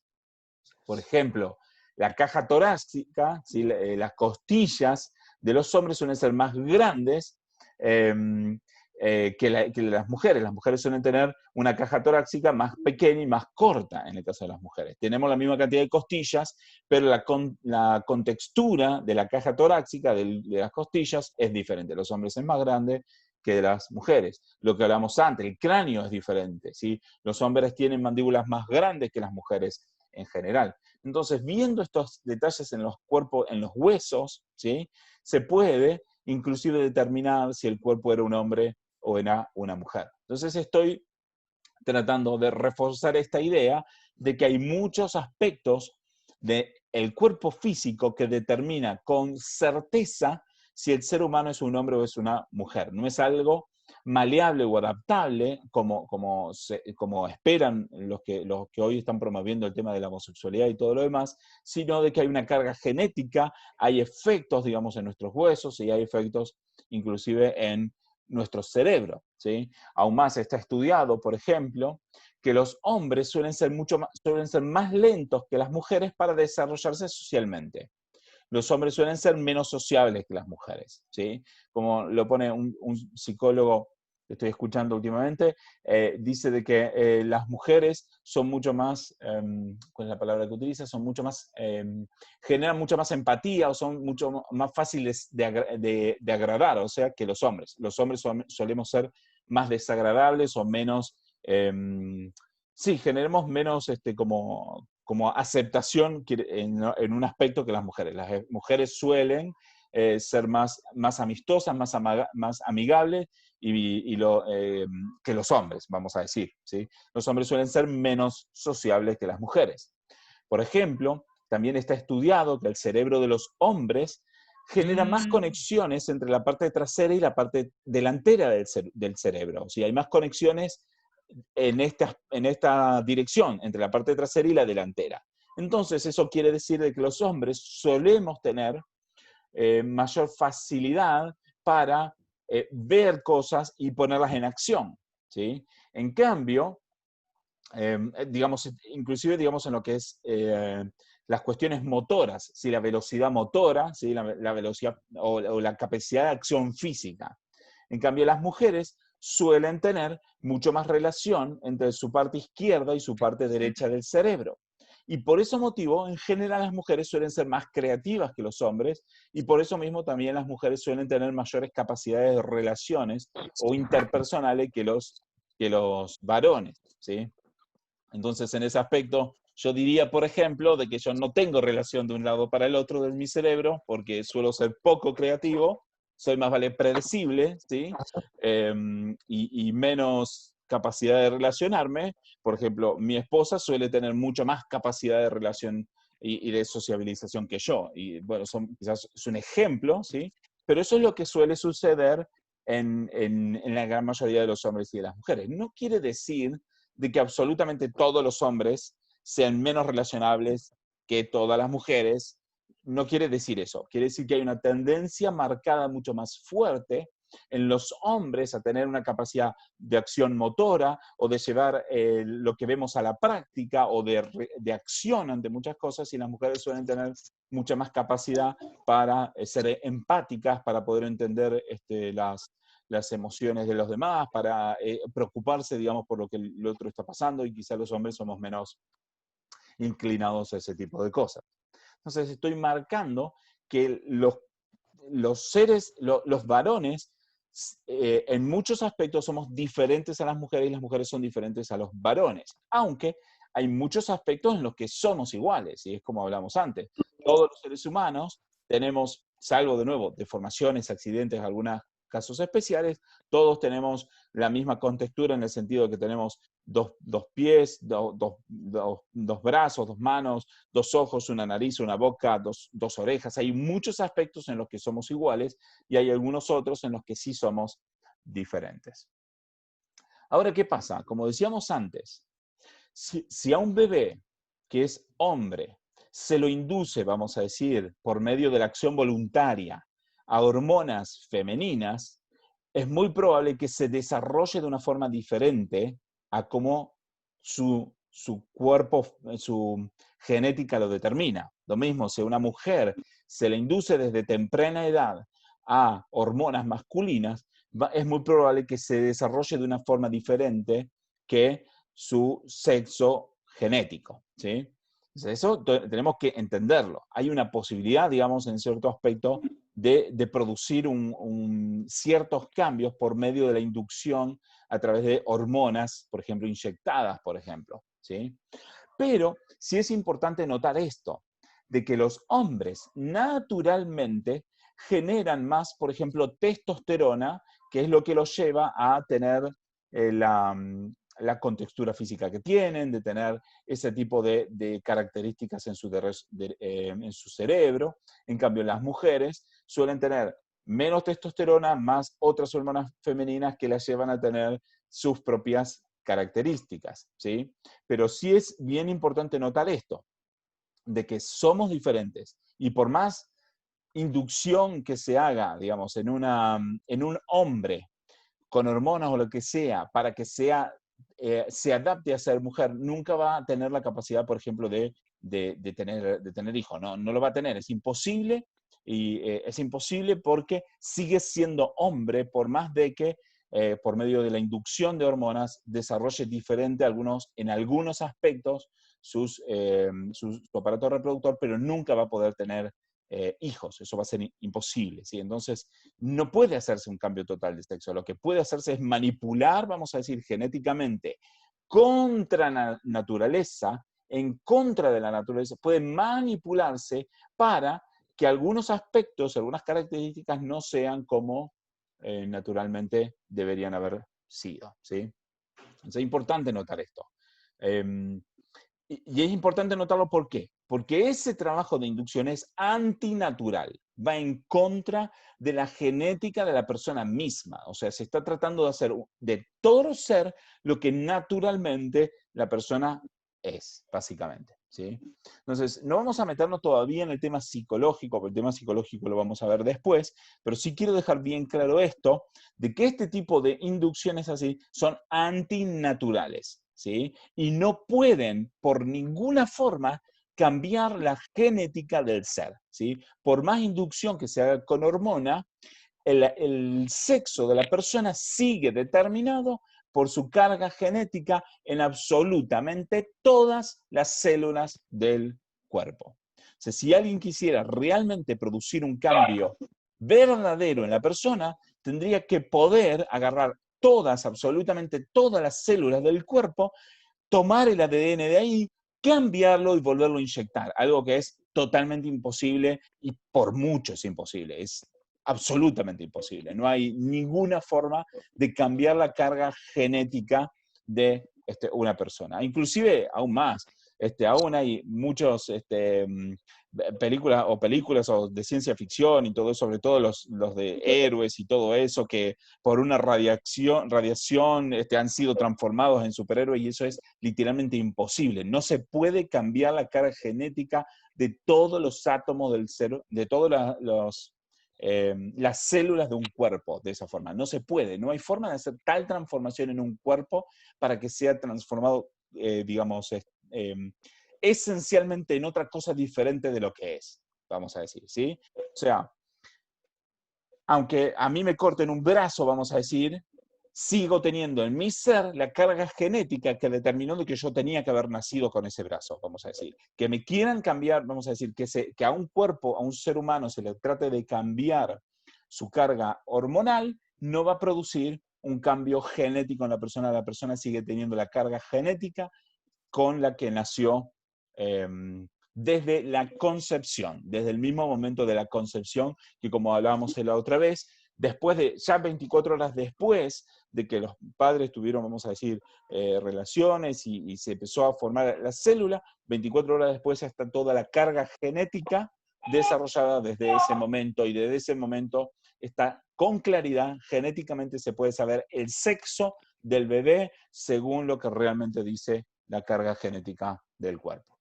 S1: Por ejemplo, la caja torácica, ¿sí? Las costillas de los hombres suelen ser más grandes que las mujeres. Las mujeres suelen tener una caja torácica más pequeña y más corta en el caso de las mujeres. Tenemos la misma cantidad de costillas, pero la contextura de la caja torácica, de las costillas, es diferente. Los hombres es más grande que de las mujeres. Lo que hablamos antes, el cráneo es diferente, ¿sí? Los hombres tienen mandíbulas más grandes que las mujeres en general. Entonces, viendo estos detalles en los cuerpos, en los huesos, ¿sí? Se puede inclusive determinar si el cuerpo era un hombre o era una mujer. Entonces estoy tratando de reforzar esta idea de que hay muchos aspectos del cuerpo físico que determina con certeza si el ser humano es un hombre o es una mujer. No es algo maleable o adaptable como esperan los que hoy están promoviendo el tema de la homosexualidad y todo lo demás, sino de que hay una carga genética, hay efectos, digamos, en nuestros huesos y hay efectos inclusive en nuestro cerebro, ¿sí? Aún más está estudiado, por ejemplo, que los hombres suelen ser más lentos que las mujeres para desarrollarse socialmente. Los hombres suelen ser menos sociables que las mujeres, ¿sí? Como lo pone un psicólogo que estoy escuchando últimamente, dice de que las mujeres son mucho más, ¿cuál es la palabra que utiliza? Son mucho más, generan mucha más empatía o son mucho más fáciles de agradar, o sea, que los hombres. Los hombres solemos ser más desagradables o menos, sí, generemos menos como aceptación en un aspecto que las mujeres. Las mujeres suelen ser más amistosas, más amigables que los hombres, vamos a decir, ¿sí? Los hombres suelen ser menos sociables que las mujeres. Por ejemplo, también está estudiado que el cerebro de los hombres genera más conexiones entre la parte trasera y la parte delantera del cerebro. O sea, hay más conexiones en esta dirección, entre la parte trasera y la delantera. Entonces, eso quiere decir de que los hombres solemos tener mayor facilidad para ver cosas y ponerlas en acción, ¿sí? En cambio, digamos, inclusive digamos en lo que es las cuestiones motoras, ¿sí? La velocidad motora, ¿sí? La velocidad o la capacidad de acción física. En cambio, las mujeres suelen tener mucho más relación entre su parte izquierda y su parte derecha del cerebro. Y por ese motivo, en general, las mujeres suelen ser más creativas que los hombres, y por eso mismo también las mujeres suelen tener mayores capacidades de relaciones o interpersonales que los varones, ¿sí? Entonces, en ese aspecto, yo diría, por ejemplo, de que yo no tengo relación de un lado para el otro de mi cerebro, porque suelo ser poco creativo, soy más vale predecible, ¿sí? Y menos capacidad de relacionarme. Por ejemplo, mi esposa suele tener mucha más capacidad de relación y de sociabilización que yo. Y bueno, quizás es un ejemplo, ¿sí? Pero eso es lo que suele suceder en la gran mayoría de los hombres y de las mujeres. No quiere decir de que absolutamente todos los hombres sean menos relacionables que todas las mujeres. No quiere decir eso. Quiere decir que hay una tendencia marcada mucho más fuerte en los hombres a tener una capacidad de acción motora o de llevar lo que vemos a la práctica o de acción ante muchas cosas, y las mujeres suelen tener mucha más capacidad para ser empáticas, para poder entender las emociones de los demás, para preocuparse, digamos, por lo que el otro está pasando, y quizás los hombres somos menos inclinados a ese tipo de cosas. Entonces estoy marcando que los varones, en muchos aspectos somos diferentes a las mujeres y las mujeres son diferentes a los varones, aunque hay muchos aspectos en los que somos iguales, y es como hablamos antes. Todos los seres humanos tenemos, salvo de nuevo, deformaciones, accidentes, algunos casos especiales, todos tenemos la misma contextura en el sentido de que tenemos dos pies, dos brazos, dos manos, dos ojos, una nariz, una boca, dos orejas. Hay muchos aspectos en los que somos iguales y hay algunos otros en los que sí somos diferentes. Ahora, ¿qué pasa? Como decíamos antes, si a un bebé que es hombre se lo induce, vamos a decir, por medio de la acción voluntaria a hormonas femeninas, es muy probable que se desarrolle de una forma diferente a cómo su cuerpo, su genética lo determina. Lo mismo, si a una mujer se le induce desde temprana edad a hormonas masculinas, es muy probable que se desarrolle de una forma diferente que su sexo genético, ¿sí? Eso tenemos que entenderlo. Hay una posibilidad, digamos, en cierto aspecto, de producir ciertos cambios por medio de la inducción a través de hormonas, por ejemplo, inyectadas, por ejemplo, ¿sí? Pero sí es importante notar esto, de que los hombres naturalmente generan más, por ejemplo, testosterona, que es lo que los lleva a tener la contextura física que tienen, de tener ese tipo de características en su cerebro. En cambio, las mujeres suelen tener menos testosterona, más otras hormonas femeninas que las llevan a tener sus propias características, ¿sí? Pero sí es bien importante notar esto, de que somos diferentes, y por más inducción que se haga, digamos, en un hombre con hormonas o lo que sea, para que se adapte a ser mujer, nunca va a tener la capacidad, por ejemplo, de tener hijos. No, no lo va a tener, es imposible, y es imposible porque sigue siendo hombre, por más de que por medio de la inducción de hormonas desarrolle diferente en algunos aspectos su aparato reproductor, pero nunca va a poder tener hijos. Eso va a ser imposible, ¿sí? Entonces, no puede hacerse un cambio total de sexo. Lo que puede hacerse es manipular, vamos a decir, genéticamente, contra la naturaleza, en contra de la naturaleza, puede manipularse para que algunos aspectos, algunas características no sean como naturalmente deberían haber sido, ¿sí? Entonces es importante notar esto. Y es importante notarlo, ¿por qué? Porque ese trabajo de inducción es antinatural, va en contra de la genética de la persona misma. O sea, se está tratando de hacer de todo ser lo que naturalmente la persona es, básicamente, ¿sí? Entonces, no vamos a meternos todavía en el tema psicológico, porque el tema psicológico lo vamos a ver después, pero sí quiero dejar bien claro esto, de que este tipo de inducciones así son antinaturales, ¿sí? Y no pueden, por ninguna forma, cambiar la genética del ser, ¿sí? Por más inducción que se haga con hormona, el sexo de la persona sigue determinado por su carga genética en absolutamente todas las células del cuerpo. O sea, si alguien quisiera realmente producir un cambio verdadero en la persona, tendría que poder agarrar absolutamente todas las células del cuerpo, tomar el ADN de ahí, cambiarlo y volverlo a inyectar. Algo que es totalmente imposible y por mucho es imposible. Es absolutamente imposible. No hay ninguna forma de cambiar la carga genética de una persona. Inclusive, aún más, aún hay muchos películas o de ciencia ficción y todo, sobre todo los de héroes y todo eso, que por una radiación han sido transformados en superhéroes, y eso es literalmente imposible. No se puede cambiar la carga genética de todos los átomos del ser, de todas las células de un cuerpo de esa forma. No se puede, no hay forma de hacer tal transformación en un cuerpo para que sea transformado, digamos, esencialmente en otra cosa diferente de lo que es, vamos a decir, ¿sí? O sea, aunque a mí me corten un brazo, vamos a decir, sigo teniendo en mi ser la carga genética que determinó de que yo tenía que haber nacido con ese brazo, vamos a decir. Que me quieran cambiar, vamos a decir, que a un cuerpo, a un ser humano se le trate de cambiar su carga hormonal, no va a producir un cambio genético en la persona sigue teniendo la carga genética con la que nació desde la concepción, desde el mismo momento de la concepción, que como hablábamos la otra vez, después de, ya 24 horas después de que los padres tuvieron, vamos a decir, relaciones y se empezó a formar la célula, 24 horas después está toda la carga genética desarrollada desde ese momento, y desde ese momento está con claridad, genéticamente se puede saber el sexo del bebé según lo que realmente dice la carga genética del cuerpo.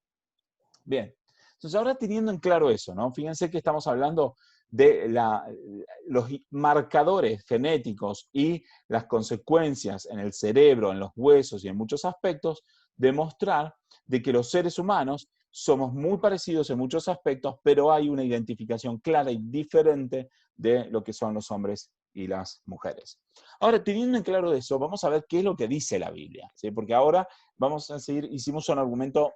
S1: Bien, entonces ahora teniendo en claro eso, ¿no? Fíjense que estamos hablando de los marcadores genéticos y las consecuencias en el cerebro, en los huesos y en muchos aspectos, demostrar de que los seres humanos somos muy parecidos en muchos aspectos, pero hay una identificación clara y diferente de lo que son los hombres y las mujeres. Ahora, teniendo en claro eso, vamos a ver qué es lo que dice la Biblia, ¿sí? Porque ahora vamos a seguir, hicimos un argumento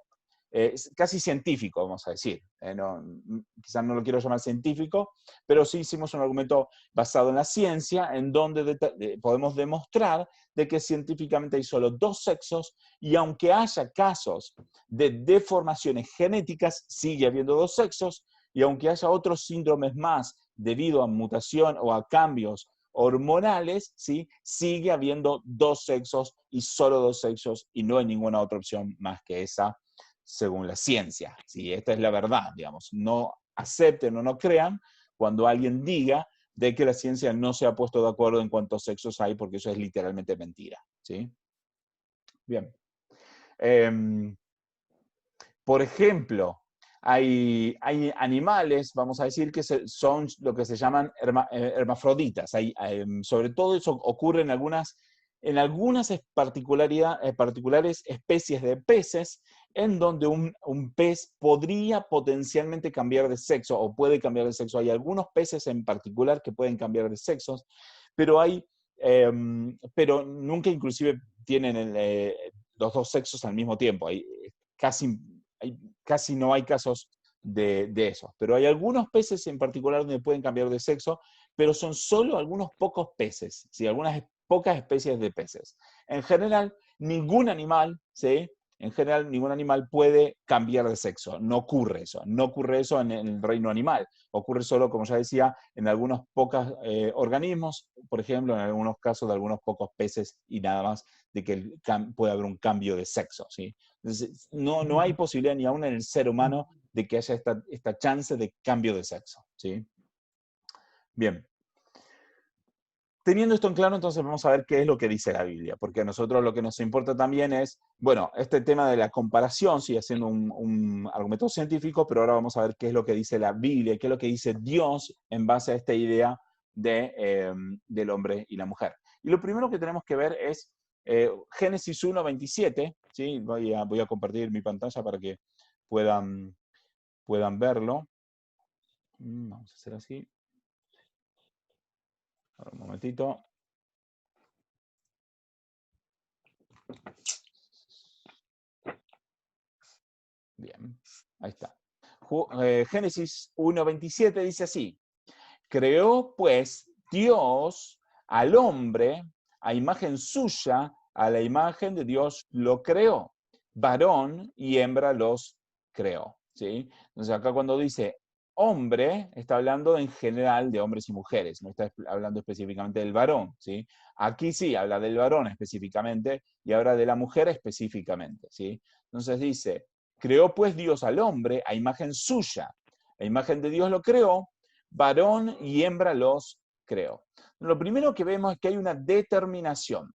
S1: casi científico, vamos a decir. Quizás no lo quiero llamar científico, pero sí hicimos un argumento basado en la ciencia, en donde podemos demostrar de que científicamente hay solo dos sexos, y aunque haya casos de deformaciones genéticas, sigue habiendo dos sexos, y aunque haya otros síndromes más debido a mutación o a cambios hormonales, ¿sí? Sigue habiendo dos sexos y solo dos sexos, y no hay ninguna otra opción más que esa, según la ciencia. ¿Sí? Esta es la verdad, digamos. No acepten o no crean cuando alguien diga de que la ciencia no se ha puesto de acuerdo en cuántos sexos hay, porque eso es literalmente mentira. ¿Sí? Bien. Por ejemplo, Hay animales, vamos a decir, que son lo que se llaman hermafroditas. Sobre todo eso ocurre en algunas particulares especies de peces, en donde un pez podría potencialmente cambiar de sexo, o puede cambiar de sexo. Hay algunos peces en particular que pueden cambiar de sexos, pero pero nunca inclusive tienen los dos sexos al mismo tiempo. Casi no hay casos de eso. Pero hay algunos peces en particular donde pueden cambiar de sexo, pero son solo algunos pocos peces, ¿sí? Algunas pocas especies de peces. En general, ningún animal, ¿sí? En general, ningún animal puede cambiar de sexo. No ocurre eso. No ocurre eso en el reino animal. Ocurre solo, como ya decía, en algunos pocos organismos, por ejemplo, en algunos casos de algunos pocos peces y nada más, de que puede haber un cambio de sexo, ¿sí? Entonces, no hay posibilidad ni aún en el ser humano de que haya esta chance de cambio de sexo, ¿sí? Bien. Teniendo esto en claro, entonces vamos a ver qué es lo que dice la Biblia, porque a nosotros lo que nos importa también es, bueno, este tema de la comparación sigue siendo un argumento científico, pero ahora vamos a ver qué es lo que dice la Biblia, qué es lo que dice Dios en base a esta idea del hombre y la mujer. Y lo primero que tenemos que ver es Génesis 1:27, ¿sí? Voy a compartir mi pantalla para que puedan verlo. Vamos a hacer así. Ahora, un momentito. Bien, ahí está. Génesis 1:27 dice así: creó pues Dios al hombre a imagen suya, a la imagen de Dios lo creó, varón y hembra los creó, ¿sí? Entonces acá cuando dice hombre, está hablando en general de hombres y mujeres, no está hablando específicamente del varón, ¿sí? Aquí sí, habla del varón específicamente y habla de la mujer específicamente, ¿sí? Entonces dice, creó pues Dios al hombre a imagen suya, a imagen de Dios lo creó, varón y hembra los creó. Lo primero que vemos es que hay una determinación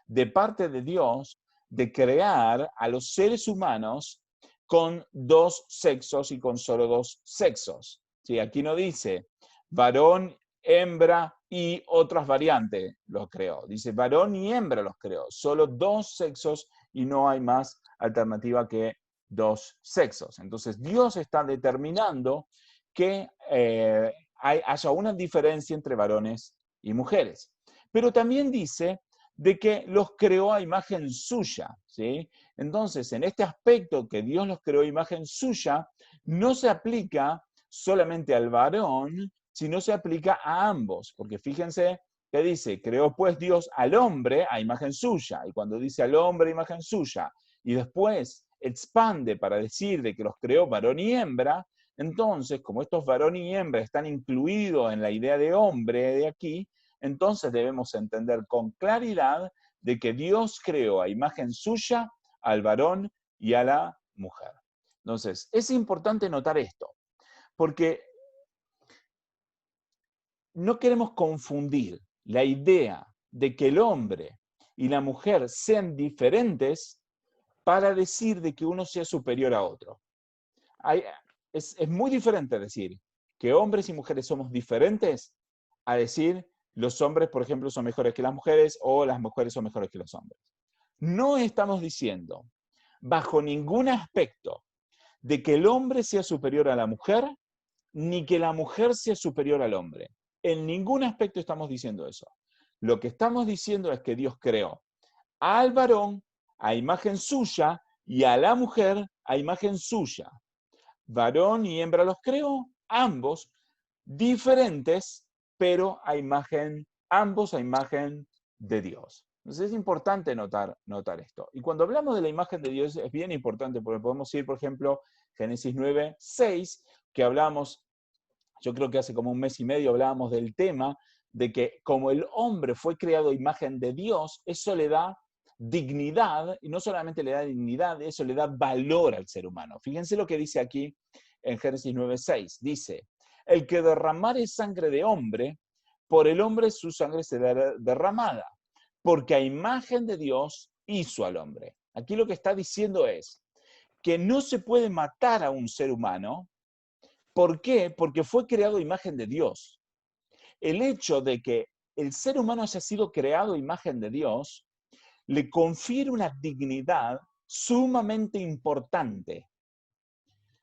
S1: de parte de Dios de crear a los seres humanos con dos sexos y con solo dos sexos. ¿Sí? Aquí no dice varón, hembra y otras variantes los creó. Dice varón y hembra los creó. Solo dos sexos y no hay más alternativa que dos sexos. Entonces Dios está determinando que haya una diferencia entre varones y mujeres. Pero también dice de que los creó a imagen suya, ¿sí? Entonces, en este aspecto que Dios los creó a imagen suya, no se aplica solamente al varón, sino se aplica a ambos, porque fíjense que dice, creó pues Dios al hombre a imagen suya, y cuando dice al hombre a imagen suya, y después expande para decir de que los creó varón y hembra, entonces, como estos varón y hembra están incluidos en la idea de hombre de aquí, entonces debemos entender con claridad de que Dios creó a imagen suya al varón y a la mujer. Entonces, es importante notar esto, porque no queremos confundir la idea de que el hombre y la mujer sean diferentes para decir de que uno sea superior a otro. Es muy diferente decir que hombres y mujeres somos diferentes a decir los hombres, por ejemplo, son mejores que las mujeres o las mujeres son mejores que los hombres. No estamos diciendo, bajo ningún aspecto, de que el hombre sea superior a la mujer, ni que la mujer sea superior al hombre. En ningún aspecto estamos diciendo eso. Lo que estamos diciendo es que Dios creó al varón a imagen suya y a la mujer a imagen suya. Varón y hembra los creó, ambos diferentes, pero ambos a imagen de Dios. Entonces es importante notar esto. Y cuando hablamos de la imagen de Dios es bien importante, porque podemos ir, por ejemplo, Génesis 9:6, que hablamos, yo creo que hace como un mes y medio hablábamos del tema de que como el hombre fue creado a imagen de Dios, eso le da dignidad, y no solamente le da dignidad, eso le da valor al ser humano. Fíjense lo que dice aquí en Génesis 9:6. Dice, el que derramare sangre de hombre, por el hombre su sangre será derramada, porque a imagen de Dios hizo al hombre. Aquí lo que está diciendo es que no se puede matar a un ser humano. ¿Por qué? Porque fue creado a imagen de Dios. El hecho de que el ser humano haya sido creado a imagen de Dios le confiere una dignidad sumamente importante.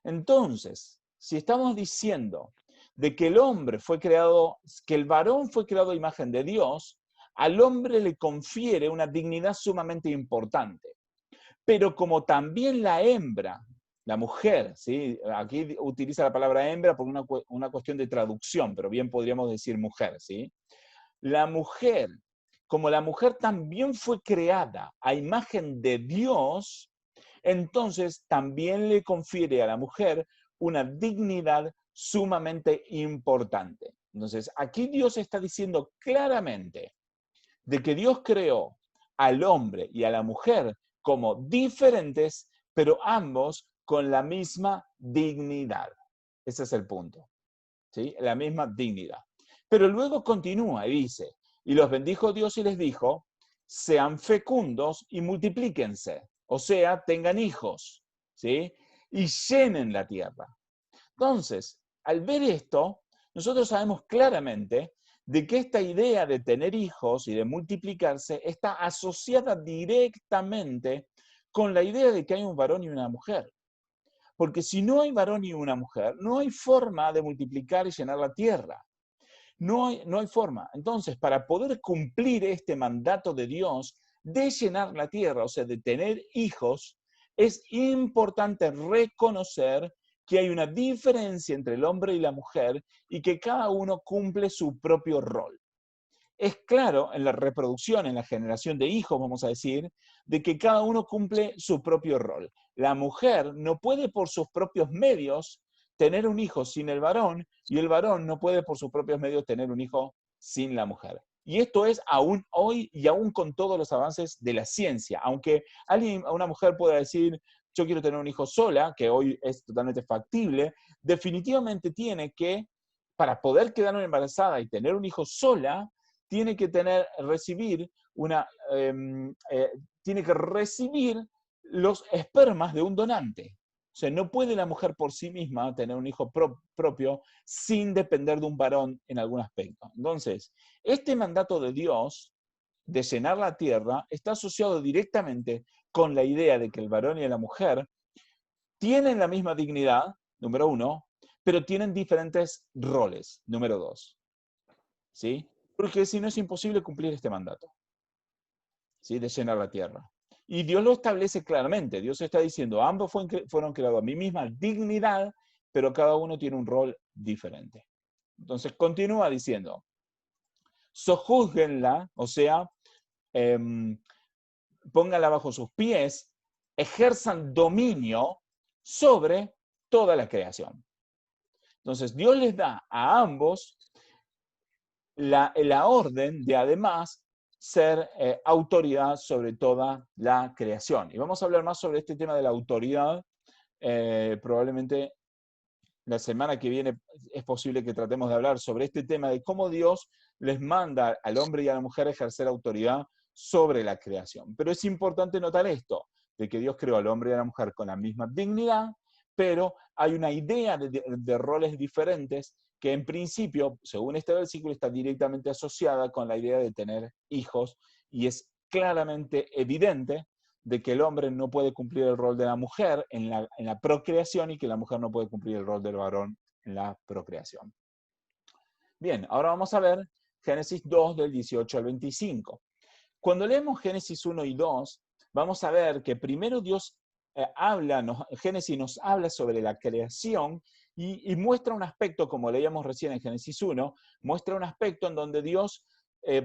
S1: Entonces, si estamos diciendo de que el hombre fue creado, que el varón fue creado a imagen de Dios, al hombre le confiere una dignidad sumamente importante. Pero como también la hembra, la mujer, ¿sí? Aquí utiliza la palabra hembra por una cuestión de traducción, pero bien podríamos decir mujer, ¿sí? La mujer, como la mujer también fue creada a imagen de Dios, entonces también le confiere a la mujer una dignidad sumamente importante. Entonces, aquí Dios está diciendo claramente de que Dios creó al hombre y a la mujer como diferentes, pero ambos con la misma dignidad. Ese es el punto, ¿sí? La misma dignidad. Pero luego continúa y dice, y los bendijo Dios y les dijo, sean fecundos y multiplíquense, o sea, tengan hijos, ¿sí? Y llenen la tierra. Entonces, al ver esto, nosotros sabemos claramente de que esta idea de tener hijos y de multiplicarse está asociada directamente con la idea de que hay un varón y una mujer. Porque si no hay varón y una mujer, no hay forma de multiplicar y llenar la tierra. No hay forma. Entonces, para poder cumplir este mandato de Dios de llenar la tierra, o sea, de tener hijos, es importante reconocer que hay una diferencia entre el hombre y la mujer y que cada uno cumple su propio rol. Es claro en la reproducción, en la generación de hijos, vamos a decir, de que cada uno cumple su propio rol. La mujer no puede por sus propios medios tener un hijo sin el varón y el varón no puede por sus propios medios tener un hijo sin la mujer. Y esto es aún hoy y aún con todos los avances de la ciencia. Aunque una mujer pueda decir, yo quiero tener un hijo sola, que hoy es totalmente factible, definitivamente tiene que, para poder quedar embarazada y tener un hijo sola, tiene que recibir los espermas de un donante. O sea, no puede la mujer por sí misma tener un hijo propio sin depender de un varón en algún aspecto. Entonces, este mandato de Dios de llenar la tierra está asociado directamente con la idea de que el varón y la mujer tienen la misma dignidad, número uno, pero tienen diferentes roles, número dos. ¿Sí? Porque si no es imposible cumplir este mandato, ¿sí? De llenar la tierra. Y Dios lo establece claramente. Dios está diciendo, ambos fueron creados a mi misma dignidad, pero cada uno tiene un rol diferente. Entonces continúa diciendo, sojúzguenla, o sea, pónganla bajo sus pies, ejerzan dominio sobre toda la creación. Entonces Dios les da a ambos la orden de además ser autoridad sobre toda la creación. Y vamos a hablar más sobre este tema de la autoridad. Probablemente la semana que viene es posible que tratemos de hablar sobre este tema de cómo Dios les manda al hombre y a la mujer a ejercer autoridad sobre la creación. Pero es importante notar esto, de que Dios creó al hombre y a la mujer con la misma dignidad, pero hay una idea de roles diferentes que en principio, según este versículo, está directamente asociada con la idea de tener hijos, y es claramente evidente de que el hombre no puede cumplir el rol de la mujer en la procreación y que la mujer no puede cumplir el rol del varón en la procreación. Bien, ahora vamos a ver Génesis 2 del 18 al 25. Cuando leemos Génesis 1 y 2, vamos a ver que primero Dios Génesis nos habla sobre la creación y muestra un aspecto, como leíamos recién en Génesis 1, muestra un aspecto en donde Dios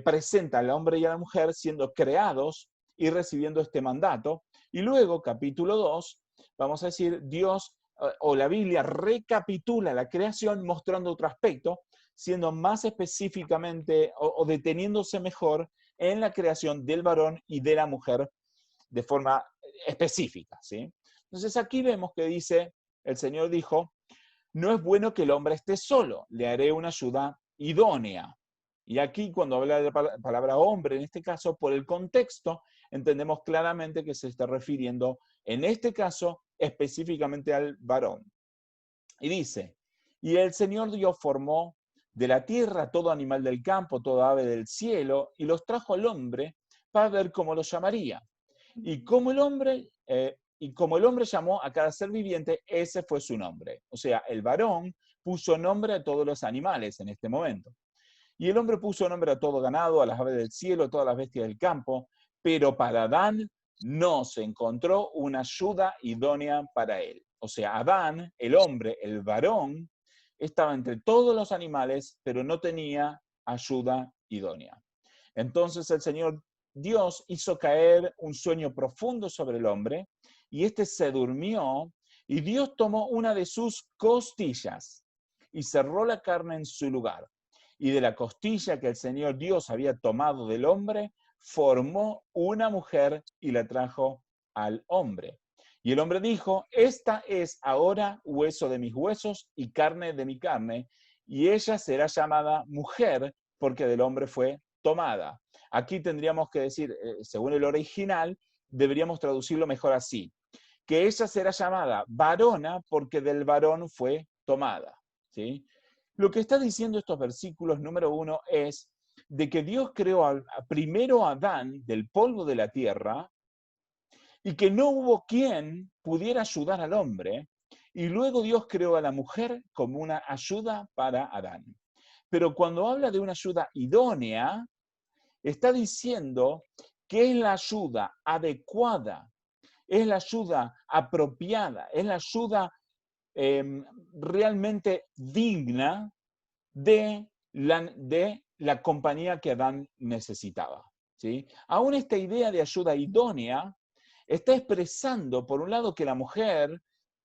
S1: presenta al hombre y a la mujer siendo creados y recibiendo este mandato. Y luego, capítulo 2, vamos a decir, Dios o la Biblia recapitula la creación mostrando otro aspecto, siendo más específicamente o deteniéndose mejor en la creación del varón y de la mujer de forma específica, ¿sí? Entonces aquí vemos que dice, el Señor dijo, no es bueno que el hombre esté solo, le haré una ayuda idónea. Y aquí cuando habla de la palabra hombre, en este caso, por el contexto, entendemos claramente que se está refiriendo, en este caso, específicamente al varón. Y dice, y el Señor Dios formó de la tierra todo animal del campo, toda ave del cielo, y los trajo al hombre para ver cómo los llamaría. Y como el hombre llamó a cada ser viviente, ese fue su nombre. O sea, el varón puso nombre a todos los animales en este momento. Y el hombre puso nombre a todo ganado, a las aves del cielo, a todas las bestias del campo, pero para Adán no se encontró una ayuda idónea para él. O sea, Adán, el hombre, el varón, estaba entre todos los animales, pero no tenía ayuda idónea. Entonces el Señor Dios hizo caer un sueño profundo sobre el hombre, y éste se durmió, y Dios tomó una de sus costillas y cerró la carne en su lugar. Y de la costilla que el Señor Dios había tomado del hombre, formó una mujer y la trajo al hombre. Y el hombre dijo, esta es ahora hueso de mis huesos y carne de mi carne, y ella será llamada mujer, porque del hombre fue tomada. Aquí tendríamos que decir, según el original, deberíamos traducirlo mejor así, que ella será llamada varona, porque del varón fue tomada, ¿sí? Lo que está diciendo estos versículos, número 1, es de que Dios creó primero a Adán del polvo de la tierra y que no hubo quien pudiera ayudar al hombre, y luego Dios creó a la mujer como una ayuda para Adán. Pero cuando habla de una ayuda idónea, está diciendo que es la ayuda adecuada, es la ayuda apropiada, es la ayuda realmente digna de la compañía que Adán necesitaba, ¿sí? Aún esta idea de ayuda idónea está expresando, por un lado, que la mujer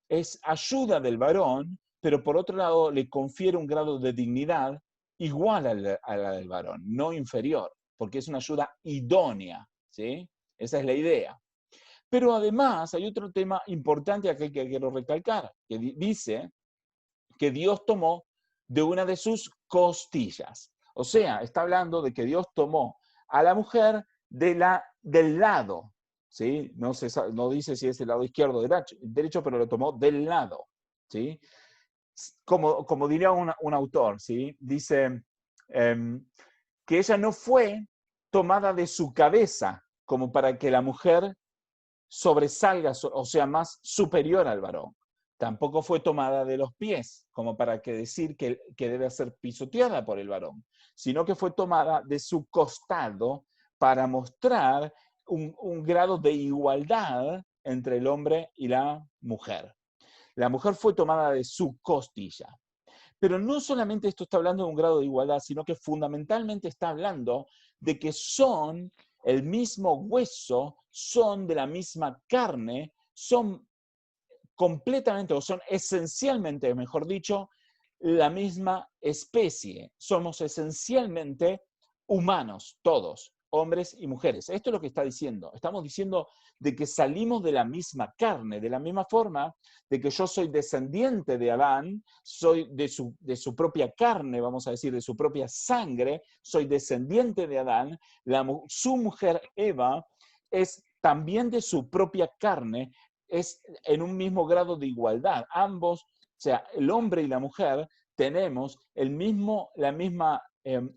S1: es ayuda del varón, pero por otro lado le confiere un grado de dignidad igual a la del varón, no inferior, porque es una ayuda idónea, ¿sí? Esa es la idea. Pero además hay otro tema importante aquí que quiero recalcar, que dice que Dios tomó de una de sus costillas. O sea, está hablando de que Dios tomó a la mujer del lado, ¿sí? No dice si es el lado izquierdo o derecho, pero lo tomó del lado, ¿sí? Como diría un autor, ¿sí? Dice que ella no fue tomada de su cabeza como para que la mujer sobresalga, o sea, más superior al varón. Tampoco fue tomada de los pies, como para decir que debe ser pisoteada por el varón, sino que fue tomada de su costado para mostrar un grado de igualdad entre el hombre y la mujer. La mujer fue tomada de su costilla. Pero no solamente esto está hablando de un grado de igualdad, sino que fundamentalmente está hablando de que son el mismo hueso, son de la misma carne, son completamente, o son esencialmente, mejor dicho, la misma especie. Somos esencialmente humanos, todos, hombres y mujeres. Esto es lo que está diciendo. Estamos diciendo de que salimos de la misma carne, de la misma forma de que yo soy descendiente de Adán, soy de su propia carne, vamos a decir, de su propia sangre, soy descendiente de Adán, su mujer Eva es también de su propia carne, es en un mismo grado de igualdad. Ambos, o sea, el hombre y la mujer, tenemos la misma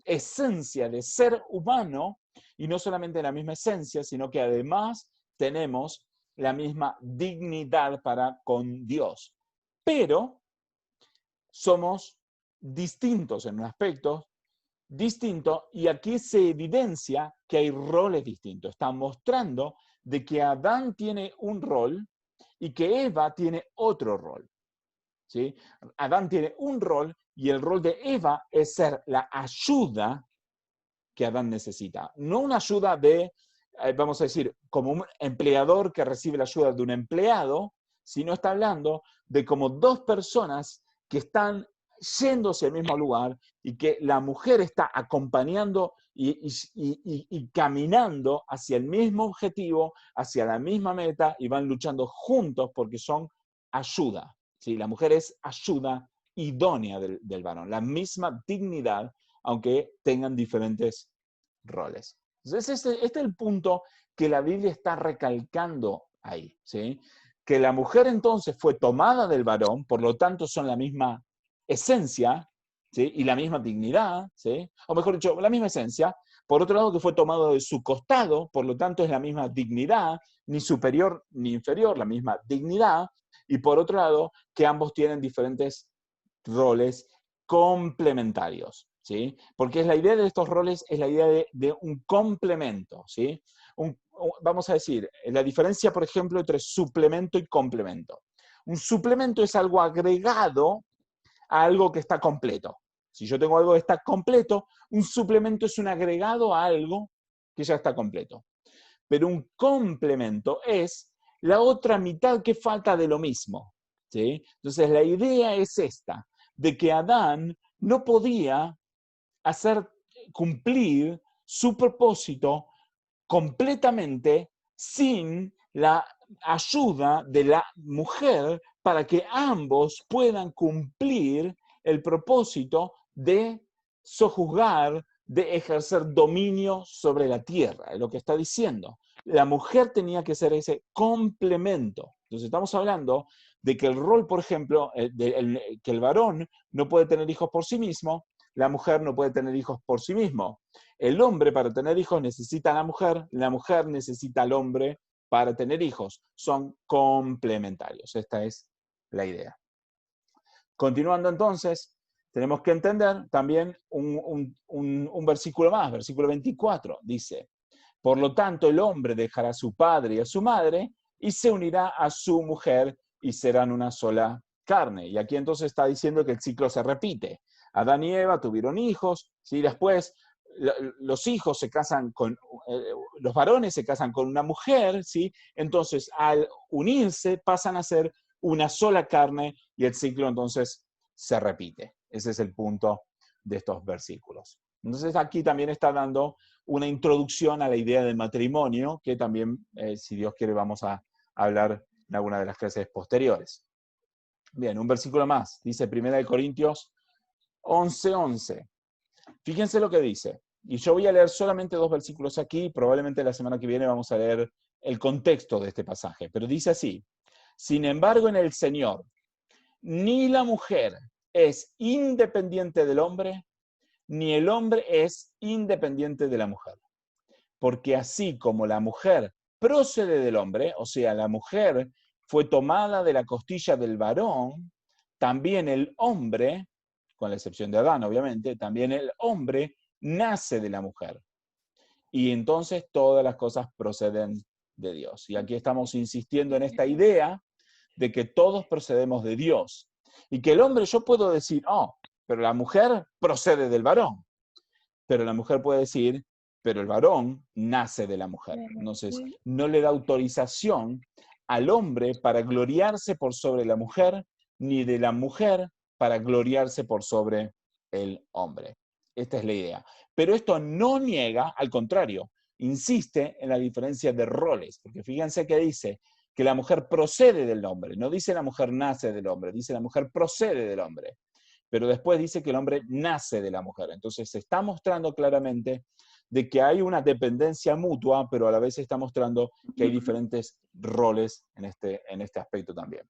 S1: esencia de ser humano, y no solamente la misma esencia, sino que además tenemos la misma dignidad para con Dios. Pero somos distintos en un aspecto distinto, y aquí se evidencia que hay roles distintos. Está mostrando de que Adán tiene un rol y que Eva tiene otro rol, ¿sí? Adán tiene un rol y el rol de Eva es ser la ayuda que Adán necesita. No una ayuda vamos a decir, como un empleador que recibe la ayuda de un empleado, sino está hablando de como dos personas que están yéndose al mismo lugar y que la mujer está acompañando y caminando hacia el mismo objetivo, hacia la misma meta, y van luchando juntos porque son ayuda, ¿sí? La mujer es ayuda idónea del varón, la misma dignidad, aunque tengan diferentes roles. Entonces este es el punto que la Biblia está recalcando ahí, ¿sí? que la mujer entonces fue tomada del varón, por lo tanto son la misma esencia, ¿sí? Y la misma dignidad, ¿sí? O mejor dicho, la misma esencia. Por otro lado, que fue tomado de su costado, por lo tanto es la misma dignidad, ni superior ni inferior, la misma dignidad. Y por otro lado, que ambos tienen diferentes roles complementarios, ¿sí? Porque la idea de estos roles es la idea de un complemento, ¿sí? Vamos a decir, la diferencia, por ejemplo, entre suplemento y complemento. Un suplemento es algo agregado a algo que está completo. Si yo tengo algo que está completo, un suplemento es un agregado a algo que ya está completo. Pero un complemento es la otra mitad que falta de lo mismo, ¿sí? Entonces la idea es esta, de que Adán no podía hacer cumplir su propósito completamente sin la ayuda de la mujer para que ambos puedan cumplir el propósito de sojuzgar, de ejercer dominio sobre la tierra, es lo que está diciendo. La mujer tenía que ser ese complemento. Entonces estamos hablando de que el rol, por ejemplo, que el varón no puede tener hijos por sí mismo, la mujer no puede tener hijos por sí mismo. El hombre para tener hijos necesita a la mujer necesita al hombre para tener hijos. Son complementarios. Esta es la idea. Continuando entonces, tenemos que entender también un versículo más, versículo 24, dice, por lo tanto el hombre dejará a su padre y a su madre y se unirá a su mujer y serán una sola carne. Y aquí entonces está diciendo que el ciclo se repite. Adán y Eva tuvieron hijos, ¿sí? Después los hijos se casan con, los varones se casan con una mujer, ¿sí? Entonces al unirse pasan a ser una sola carne y el ciclo entonces se repite. Ese es el punto de estos versículos. Entonces aquí también está dando una introducción a la idea del matrimonio, que también, si Dios quiere, vamos a hablar en alguna de las clases posteriores. Bien, un versículo más. Dice 1 Corintios 11:11. Fíjense lo que dice. Y yo voy a leer solamente 2 versículos aquí. Probablemente la semana que viene vamos a leer el contexto de este pasaje. Pero dice así. Sin embargo, en el Señor, ni la mujer es independiente del hombre, ni el hombre es independiente de la mujer. Porque así como la mujer procede del hombre, o sea, la mujer fue tomada de la costilla del varón, también el hombre, con la excepción de Adán, obviamente, también el hombre nace de la mujer. Y entonces todas las cosas proceden de Dios. Y aquí estamos insistiendo en esta idea de que todos procedemos de Dios. Y que el hombre, yo puedo decir, oh, pero la mujer procede del varón. Pero la mujer puede decir, pero el varón nace de la mujer. Entonces, no le da autorización al hombre para gloriarse por sobre la mujer, ni de la mujer para gloriarse por sobre el hombre. Esta es la idea. Pero esto no niega, al contrario, insiste en la diferencia de roles. Porque fíjense que dice que la mujer procede del hombre. No dice la mujer nace del hombre, dice la mujer procede del hombre. Pero después dice que el hombre nace de la mujer. Entonces se está mostrando claramente de que hay una dependencia mutua, pero a la vez se está mostrando que hay diferentes roles en este aspecto también.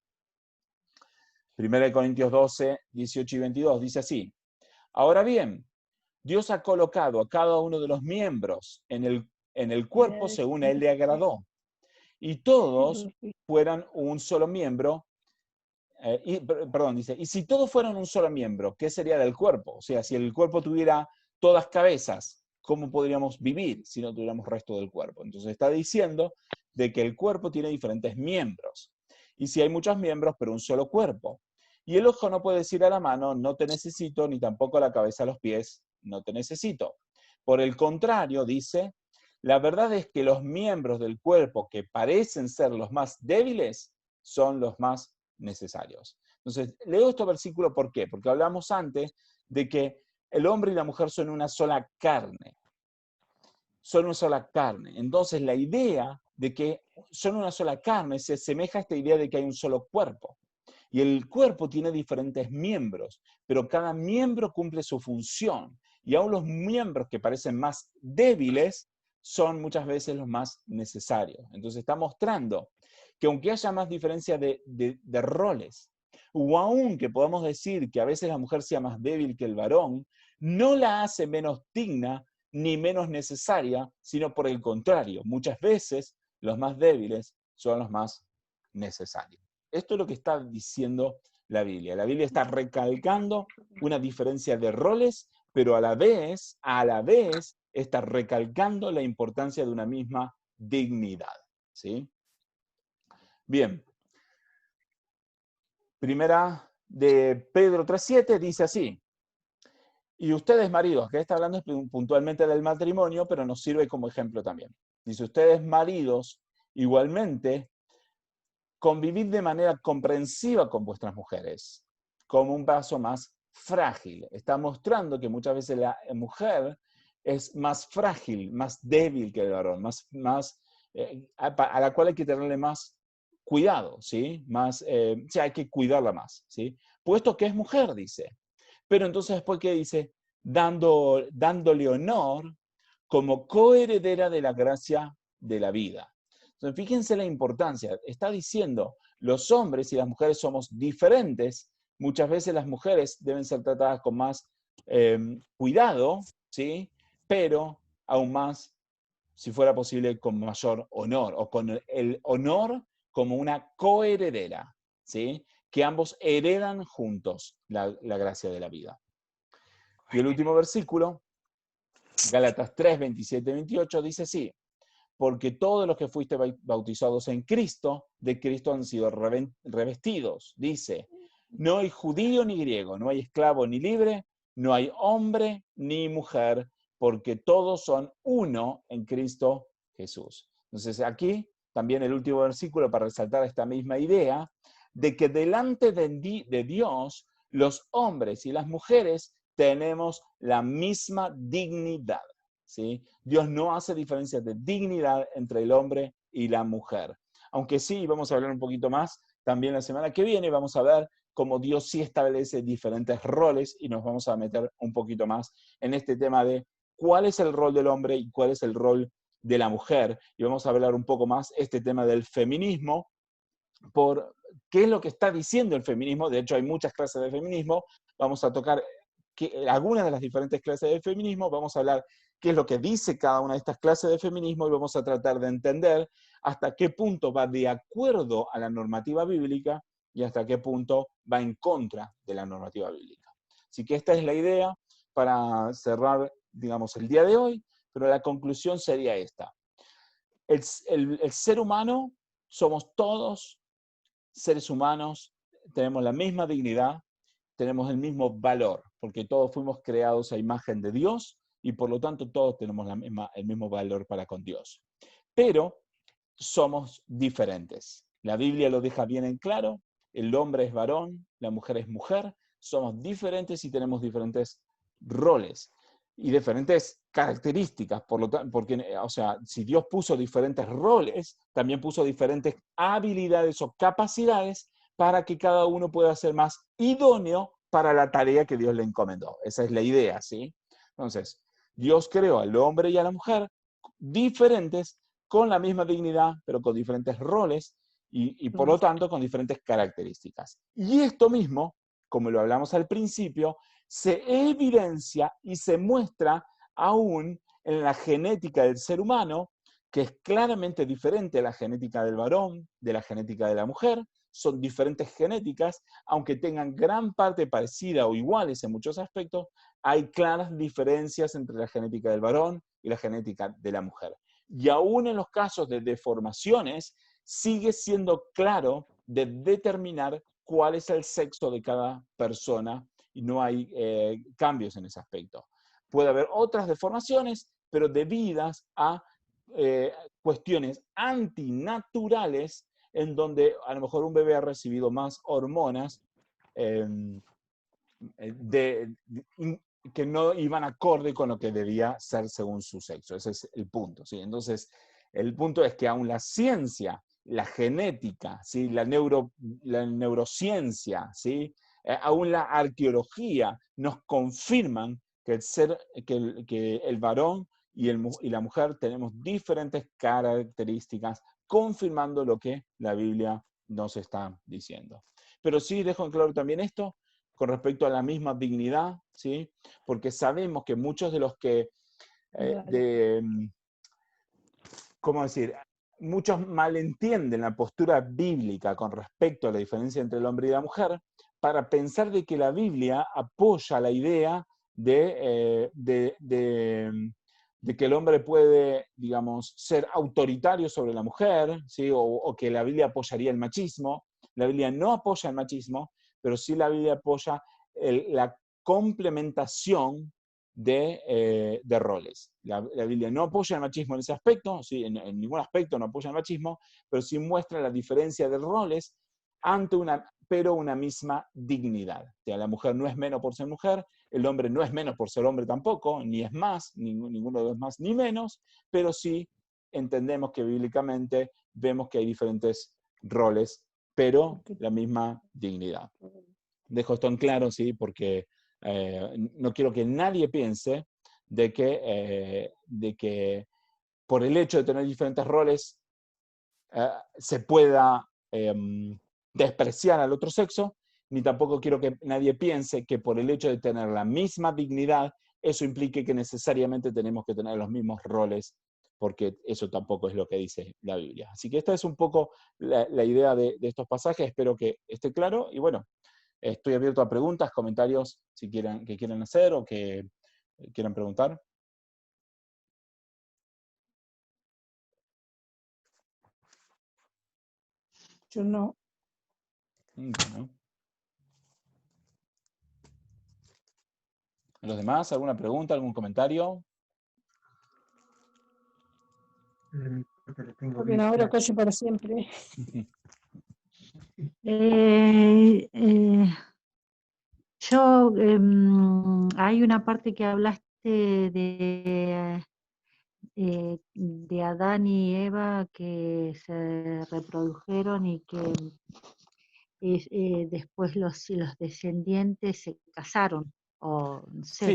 S1: 1 Corintios 12, 18 y 22 dice así. Ahora bien, Dios ha colocado a cada uno de los miembros en el cuerpo según Él le agradó. Y todos fueran un solo miembro. Dice, y si todos fueran un solo miembro, ¿qué sería del cuerpo? O sea, si el cuerpo tuviera todas cabezas, ¿cómo podríamos vivir si no tuviéramos resto del cuerpo? Entonces está diciendo de que el cuerpo tiene diferentes miembros. Y si hay muchos miembros, pero un solo cuerpo. Y el ojo no puede decir a la mano, no te necesito, ni tampoco a la cabeza, a los pies, no te necesito. Por el contrario, dice, la verdad es que los miembros del cuerpo que parecen ser los más débiles son los más necesarios. Entonces, leo este versículo, ¿por qué? Porque hablamos antes de que el hombre y la mujer son una sola carne. Son una sola carne. Entonces, la idea de que son una sola carne se asemeja a esta idea de que hay un solo cuerpo. Y el cuerpo tiene diferentes miembros, pero cada miembro cumple su función. Y aún los miembros que parecen más débiles son muchas veces los más necesarios. Entonces, está mostrando que aunque haya más diferencia de roles, o aun que podamos decir que a veces la mujer sea más débil que el varón, no la hace menos digna ni menos necesaria, sino por el contrario, muchas veces los más débiles son los más necesarios. Esto es lo que está diciendo la Biblia. La Biblia está recalcando una diferencia de roles, pero a la vez está recalcando la importancia de una misma dignidad. ¿Sí? Bien. Primera de Pedro 3:7 dice así: y ustedes, maridos, que está hablando puntualmente del matrimonio, pero nos sirve como ejemplo también. Dice, ustedes, maridos, igualmente, convivid de manera comprensiva con vuestras mujeres, como un vaso más frágil. Está mostrando que muchas veces la mujer es más frágil, más débil que el varón, a la cual hay que tenerle más cuidado, ¿sí? Hay que cuidarla más, ¿sí? Puesto que es mujer, dice. Pero entonces después, ¿qué dice? Dándole honor como coheredera de la gracia de la vida. Entonces, fíjense la importancia. Está diciendo, los hombres y las mujeres somos diferentes. Muchas veces las mujeres deben ser tratadas con más cuidado, ¿sí? Pero aún más, si fuera posible, con mayor honor, o con el honor como una coheredera, ¿sí? Que ambos heredan juntos la gracia de la vida. Y el último versículo, Gálatas 3, 27 y 28, dice así: porque todos los que fuiste bautizados en Cristo, de Cristo han sido revestidos. Dice, no hay judío ni griego, no hay esclavo ni libre, no hay hombre ni mujer, porque todos son uno en Cristo Jesús. Entonces aquí también el último versículo para resaltar esta misma idea de que delante de Dios los hombres y las mujeres tenemos la misma dignidad. ¿Sí? Dios no hace diferencia de dignidad entre el hombre y la mujer. Aunque sí, vamos a hablar un poquito más también la semana que viene, vamos a ver cómo Dios sí establece diferentes roles y nos vamos a meter un poquito más en este tema de cuál es el rol del hombre y cuál es el rol de la mujer. Y vamos a hablar un poco más este tema del feminismo, por qué es lo que está diciendo el feminismo. De hecho, hay muchas clases de feminismo. Vamos a tocar algunas de las diferentes clases de feminismo, vamos a hablar qué es lo que dice cada una de estas clases de feminismo y vamos a tratar de entender hasta qué punto va de acuerdo a la normativa bíblica y hasta qué punto va en contra de la normativa bíblica. Así que esta es la idea para cerrar, digamos, el día de hoy, pero la conclusión sería esta. El ser humano, somos todos seres humanos, tenemos la misma dignidad, tenemos el mismo valor, porque todos fuimos creados a imagen de Dios y por lo tanto todos tenemos el mismo valor para con Dios. Pero somos diferentes. La Biblia lo deja bien en claro, el hombre es varón, la mujer es mujer, somos diferentes y tenemos diferentes roles y diferentes características, porque, o sea, si Dios puso diferentes roles, también puso diferentes habilidades o capacidades para que cada uno pueda ser más idóneo para la tarea que Dios le encomendó. Esa es la idea, ¿sí? Entonces, Dios creó al hombre y a la mujer diferentes, con la misma dignidad, pero con diferentes roles y por lo tanto con diferentes características. Y esto mismo, como lo hablamos al principio, se evidencia y se muestra aún en la genética del ser humano, que es claramente diferente a la genética del varón, de la genética de la mujer. Son diferentes genéticas, aunque tengan gran parte parecida o iguales en muchos aspectos, hay claras diferencias entre la genética del varón y la genética de la mujer. Y aún en los casos de deformaciones, sigue siendo claro de determinar cuál es el sexo de cada persona y no hay cambios en ese aspecto. Puede haber otras deformaciones, pero debidas a cuestiones antinaturales en donde a lo mejor un bebé ha recibido más hormonas que no iban acorde con lo que debía ser según su sexo. Ese es el punto, ¿sí? Entonces, el punto es que aún la ciencia, la genética, ¿sí? la neurociencia, ¿sí? Aún la arqueología nos confirman que el varón y la mujer tenemos diferentes características confirmando lo que la Biblia nos está diciendo. Pero sí dejo en claro también esto con respecto a la misma dignidad, ¿sí? Porque sabemos que muchos de los que, ¿cómo decir? Muchos malentienden la postura bíblica con respecto a la diferencia entre el hombre y la mujer para pensar de que la Biblia apoya la idea de que el hombre puede, digamos, ser autoritario sobre la mujer, ¿sí? O que la Biblia apoyaría el machismo. La Biblia no apoya el machismo, pero sí la Biblia apoya la complementación de roles. La Biblia no apoya el machismo en ese aspecto, ¿sí? En ningún aspecto no apoya el machismo, pero sí muestra la diferencia de roles ante una misma dignidad. O sea, la mujer no es menos por ser mujer, el hombre no es menos por ser hombre tampoco, ni es más, ninguno de los más ni menos, pero sí entendemos que bíblicamente vemos que hay diferentes roles, pero la misma dignidad. Dejo esto en claro, ¿sí? Porque no quiero que nadie piense de que por el hecho de tener diferentes roles se pueda despreciar al otro sexo, ni tampoco quiero que nadie piense que por el hecho de tener la misma dignidad, eso implique que necesariamente tenemos que tener los mismos roles, porque eso tampoco es lo que dice la Biblia. Así que esta es un poco la idea de estos pasajes, espero que esté claro, y bueno, estoy abierto a preguntas, comentarios, si que quieran hacer o que quieran preguntar.
S3: Yo no.
S1: Bueno. ¿Los demás? ¿Alguna pregunta, algún comentario?
S3: Porque no habrá coche para siempre.
S2: Hay una parte que hablaste de Adán y Eva que se reprodujeron y que después los descendientes se casaron, o no sé,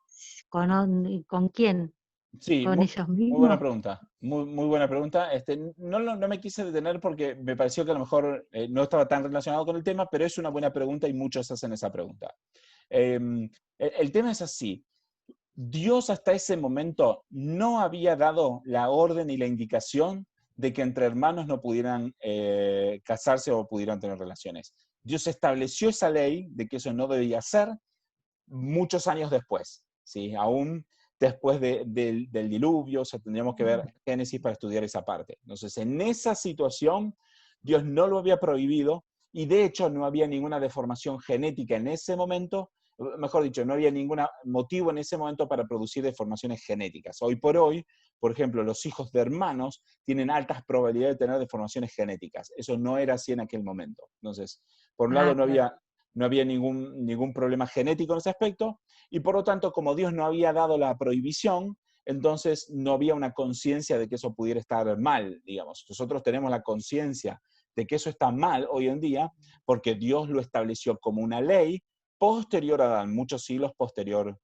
S1: Sí,
S2: ¿con quién?
S1: sí,
S2: ¿Con
S1: muy
S2: ellos
S1: buena
S2: mismos?
S1: pregunta. Muy buena pregunta. No me quise detener porque me pareció que a lo mejor no estaba tan relacionado con el tema, pero es una buena pregunta y muchos hacen esa pregunta. El tema es así. Dios hasta ese momento no había dado la orden y la indicación de que entre hermanos no pudieran casarse o pudieran tener relaciones. Dios estableció esa ley de que eso no debía ser muchos años después, ¿sí? Aún después del diluvio, o sea, tendríamos que ver Génesis para estudiar esa parte. Entonces, en esa situación, Dios no lo había prohibido y de hecho no había ninguna deformación genética en ese momento, mejor dicho, no había ningún motivo en ese momento para producir deformaciones genéticas. Hoy por hoy, por ejemplo, los hijos de hermanos tienen altas probabilidades de tener deformaciones genéticas. Eso no era así en aquel momento. Entonces, por un lado no había ningún problema genético en ese aspecto, y por lo tanto, como Dios no había dado la prohibición, entonces no había una conciencia de que eso pudiera estar mal, digamos. Nosotros tenemos la conciencia de que eso está mal hoy en día, porque Dios lo estableció como una ley posterior a Adán, muchos siglos posterior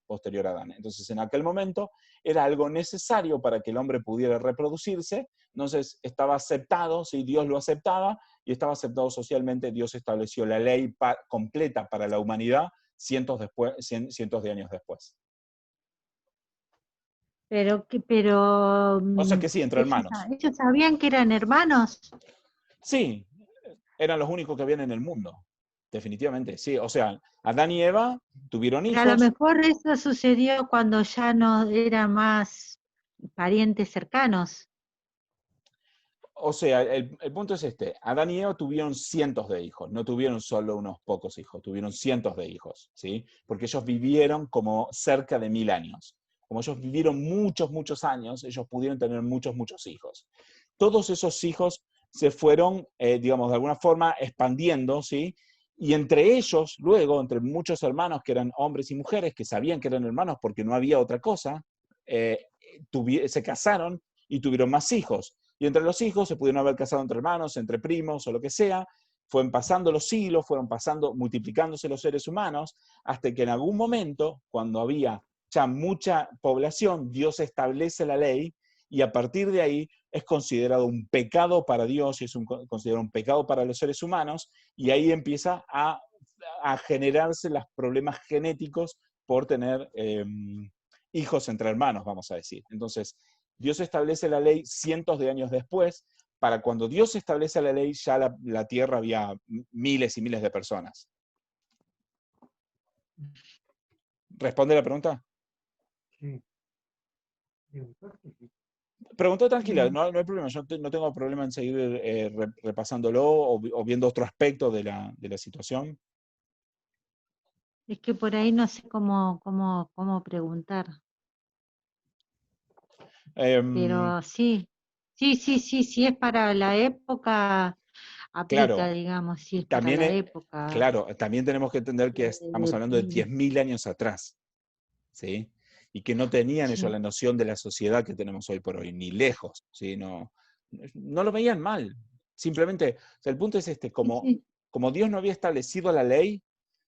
S1: a Adán. Entonces, en aquel momento era algo necesario para que el hombre pudiera reproducirse, entonces estaba aceptado, ¿sí? Dios lo aceptaba, y estaba aceptado socialmente. Dios estableció la ley completa para la humanidad cientos de años después.
S2: Pero
S1: O sea que sí, entre hermanos.
S2: ellos sabían que eran hermanos.
S1: Sí, eran los únicos que habían en el mundo, definitivamente, sí. O sea, Adán y Eva tuvieron
S2: Pero a lo
S1: hijos.
S2: mejor eso sucedió cuando ya no eran más parientes cercanos.
S1: O sea, el punto es este, Adán y Eva tuvieron cientos de hijos, no tuvieron solo unos pocos hijos, tuvieron cientos de hijos, ¿sí? Porque ellos vivieron como cerca de 1000 años. Como ellos vivieron muchos años, ellos pudieron tener muchos hijos. Todos esos hijos se fueron, digamos, de alguna forma expandiendo, ¿sí? Y entre ellos, luego, entre muchos hermanos que eran hombres y mujeres, que sabían que eran hermanos porque no había otra cosa, se casaron y tuvieron más hijos. Y entre los hijos se pudieron haber casado entre hermanos, entre primos o lo que sea. Fueron pasando los siglos, multiplicándose los seres humanos, hasta que en algún momento, cuando había ya mucha población, Dios establece la ley y a partir de ahí es considerado un pecado para Dios y es considerado un pecado para los seres humanos, y ahí empieza a generarse los problemas genéticos por tener hijos entre hermanos, vamos a decir. Entonces, Dios establece la ley cientos de años después. Para cuando Dios establece la ley, ya la tierra había miles y miles de personas. ¿Responde la pregunta?
S6: Sí.
S1: Pregunta tranquila, no hay problema. Yo no tengo problema en seguir repasándolo o viendo otro aspecto de la situación.
S2: Es que por ahí no sé cómo preguntar. Pero sí es para la época, aplica,
S1: Claro,
S2: digamos, si es para
S1: también,
S2: la época.
S1: claro, también tenemos que entender que estamos hablando de 10.000 años atrás, ¿sí? Y que no tenían ellos la noción de la sociedad que tenemos hoy por hoy, ni lejos, ¿sí? No lo veían mal. Simplemente, o sea, el punto es como Dios no había establecido la ley,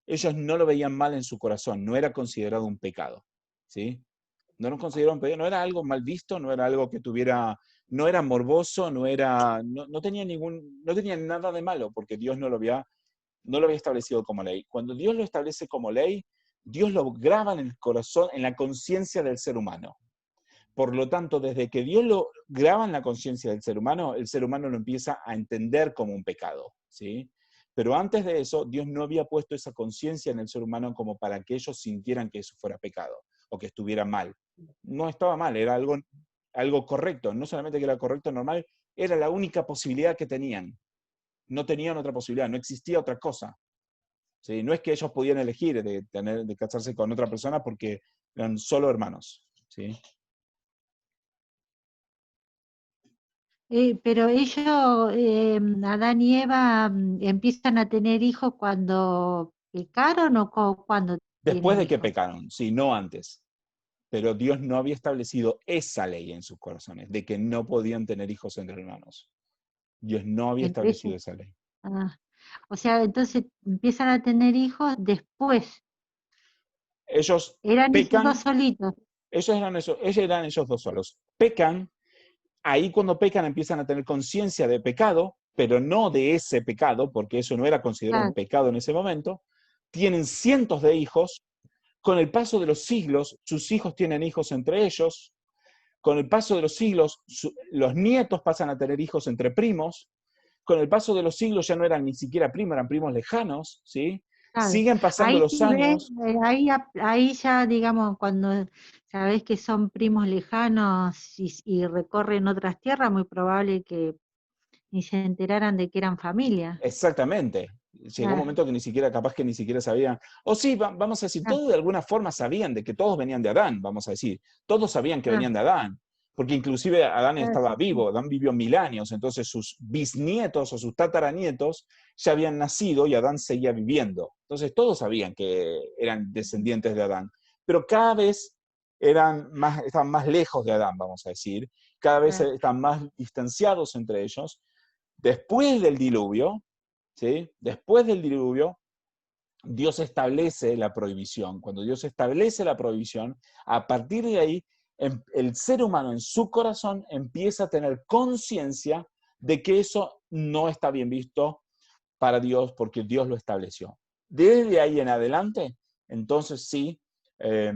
S1: ellos no lo veían mal en su corazón, no era considerado un pecado, ¿sí? No lo consideraban pecado, no era algo mal visto, no era algo que tuviera, no era morboso, no tenía no tenía nada de malo, porque Dios no lo había establecido como ley. Cuando Dios lo establece como ley, Dios lo graba en el corazón, en la conciencia del ser humano. Por lo tanto, desde que Dios lo graba en la conciencia del ser humano, el ser humano lo empieza a entender como un pecado, ¿sí? Pero antes de eso, Dios no había puesto esa conciencia en el ser humano como para que ellos sintieran que eso fuera pecado o que estuviera mal. No estaba mal, era algo correcto. No solamente que era correcto, normal, era la única posibilidad que tenían. No tenían otra posibilidad, no existía otra cosa. ¿Sí? No es que ellos podían elegir de casarse con otra persona porque eran solo hermanos, ¿sí?
S2: Pero ellos, Adán y Eva, empiezan a tener hijos cuando pecaron o cuando
S1: Después
S2: tienen
S1: de que
S2: hijos.
S1: pecaron, sí, no antes. Pero Dios no había establecido esa ley en sus corazones, de que no podían tener hijos entre hermanos. Dios no había
S2: Entre
S1: establecido
S2: ellos.
S1: esa ley.
S2: O sea, entonces empiezan a tener hijos después.
S1: Ellos
S2: Eran ellos dos
S1: pecan,
S2: solitos.
S1: ellos eran ellos dos solos. Pecan, ahí cuando pecan empiezan a tener conciencia de pecado, pero no de ese pecado, porque eso no era considerado un
S2: Claro.
S1: pecado en ese momento. Tienen cientos de hijos. Con el paso de los siglos, sus hijos tienen hijos entre ellos. Con el paso de los siglos, los nietos pasan a tener hijos entre primos. Con el paso de los siglos ya no eran ni siquiera primos, eran primos lejanos, ¿sí?
S2: Claro.
S1: Siguen pasando
S2: Ahí
S1: los
S2: sí ves,
S1: años.
S2: ahí ya, digamos, cuando sabés que son primos lejanos y recorren otras tierras, muy probable que ni se enteraran de que eran familia.
S1: Exactamente. Llegó un momento que capaz que ni siquiera sabían. O sí, vamos a decir, todos de alguna forma sabían de que todos venían de Adán, vamos a decir. Todos sabían que venían de Adán. Porque inclusive Adán estaba vivo, Adán vivió 1000 años, entonces sus bisnietos o sus tataranietos ya habían nacido y Adán seguía viviendo. Entonces todos sabían que eran descendientes de Adán. Pero cada vez estaban más lejos de Adán, vamos a decir. Cada vez estaban más distanciados entre ellos. Después del diluvio, ¿sí? Después del diluvio, Dios establece la prohibición. Cuando Dios establece la prohibición, a partir de ahí, el ser humano en su corazón empieza a tener conciencia de que eso no está bien visto para Dios porque Dios lo estableció. Desde ahí en adelante, entonces sí, ya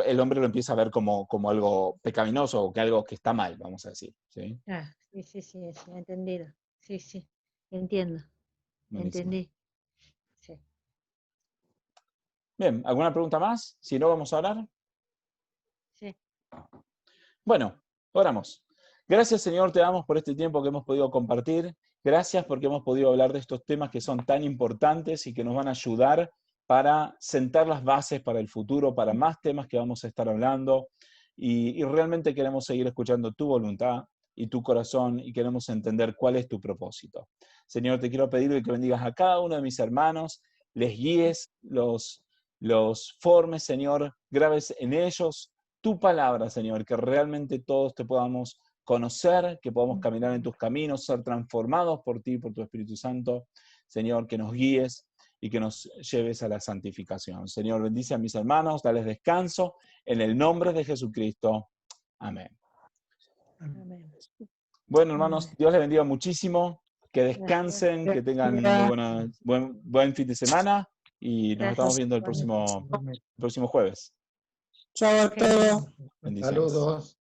S1: el hombre lo empieza a ver como algo pecaminoso o que algo que está mal, vamos a decir. ¿Sí?
S2: Sí, entendido. Sí, entiendo.
S1: Buenísimo.
S2: Entendí. Sí.
S1: Bien, ¿alguna pregunta más? Si no, vamos a orar.
S2: Sí.
S1: Bueno, oramos. Gracias, Señor, te damos por este tiempo que hemos podido compartir. Gracias porque hemos podido hablar de estos temas que son tan importantes y que nos van a ayudar para sentar las bases para el futuro, para más temas que vamos a estar hablando. Y realmente queremos seguir escuchando tu voluntad y tu corazón y queremos entender cuál es tu propósito. Señor, te quiero pedir que bendigas a cada uno de mis hermanos, les guíes, los formes, Señor, grabes en ellos tu palabra, Señor, que realmente todos te podamos conocer, que podamos caminar en tus caminos, ser transformados por ti, por tu Espíritu Santo. Señor, que nos guíes y que nos lleves a la santificación. Señor, bendice a mis hermanos, dales descanso, en el nombre de Jesucristo. Amén.
S2: Amén.
S1: Bueno, hermanos, Dios les bendiga muchísimo. Que descansen, que tengan muy buen fin de semana y nos estamos viendo el próximo jueves.
S3: Chao a todos.
S1: Bendiciones.
S4: Saludos.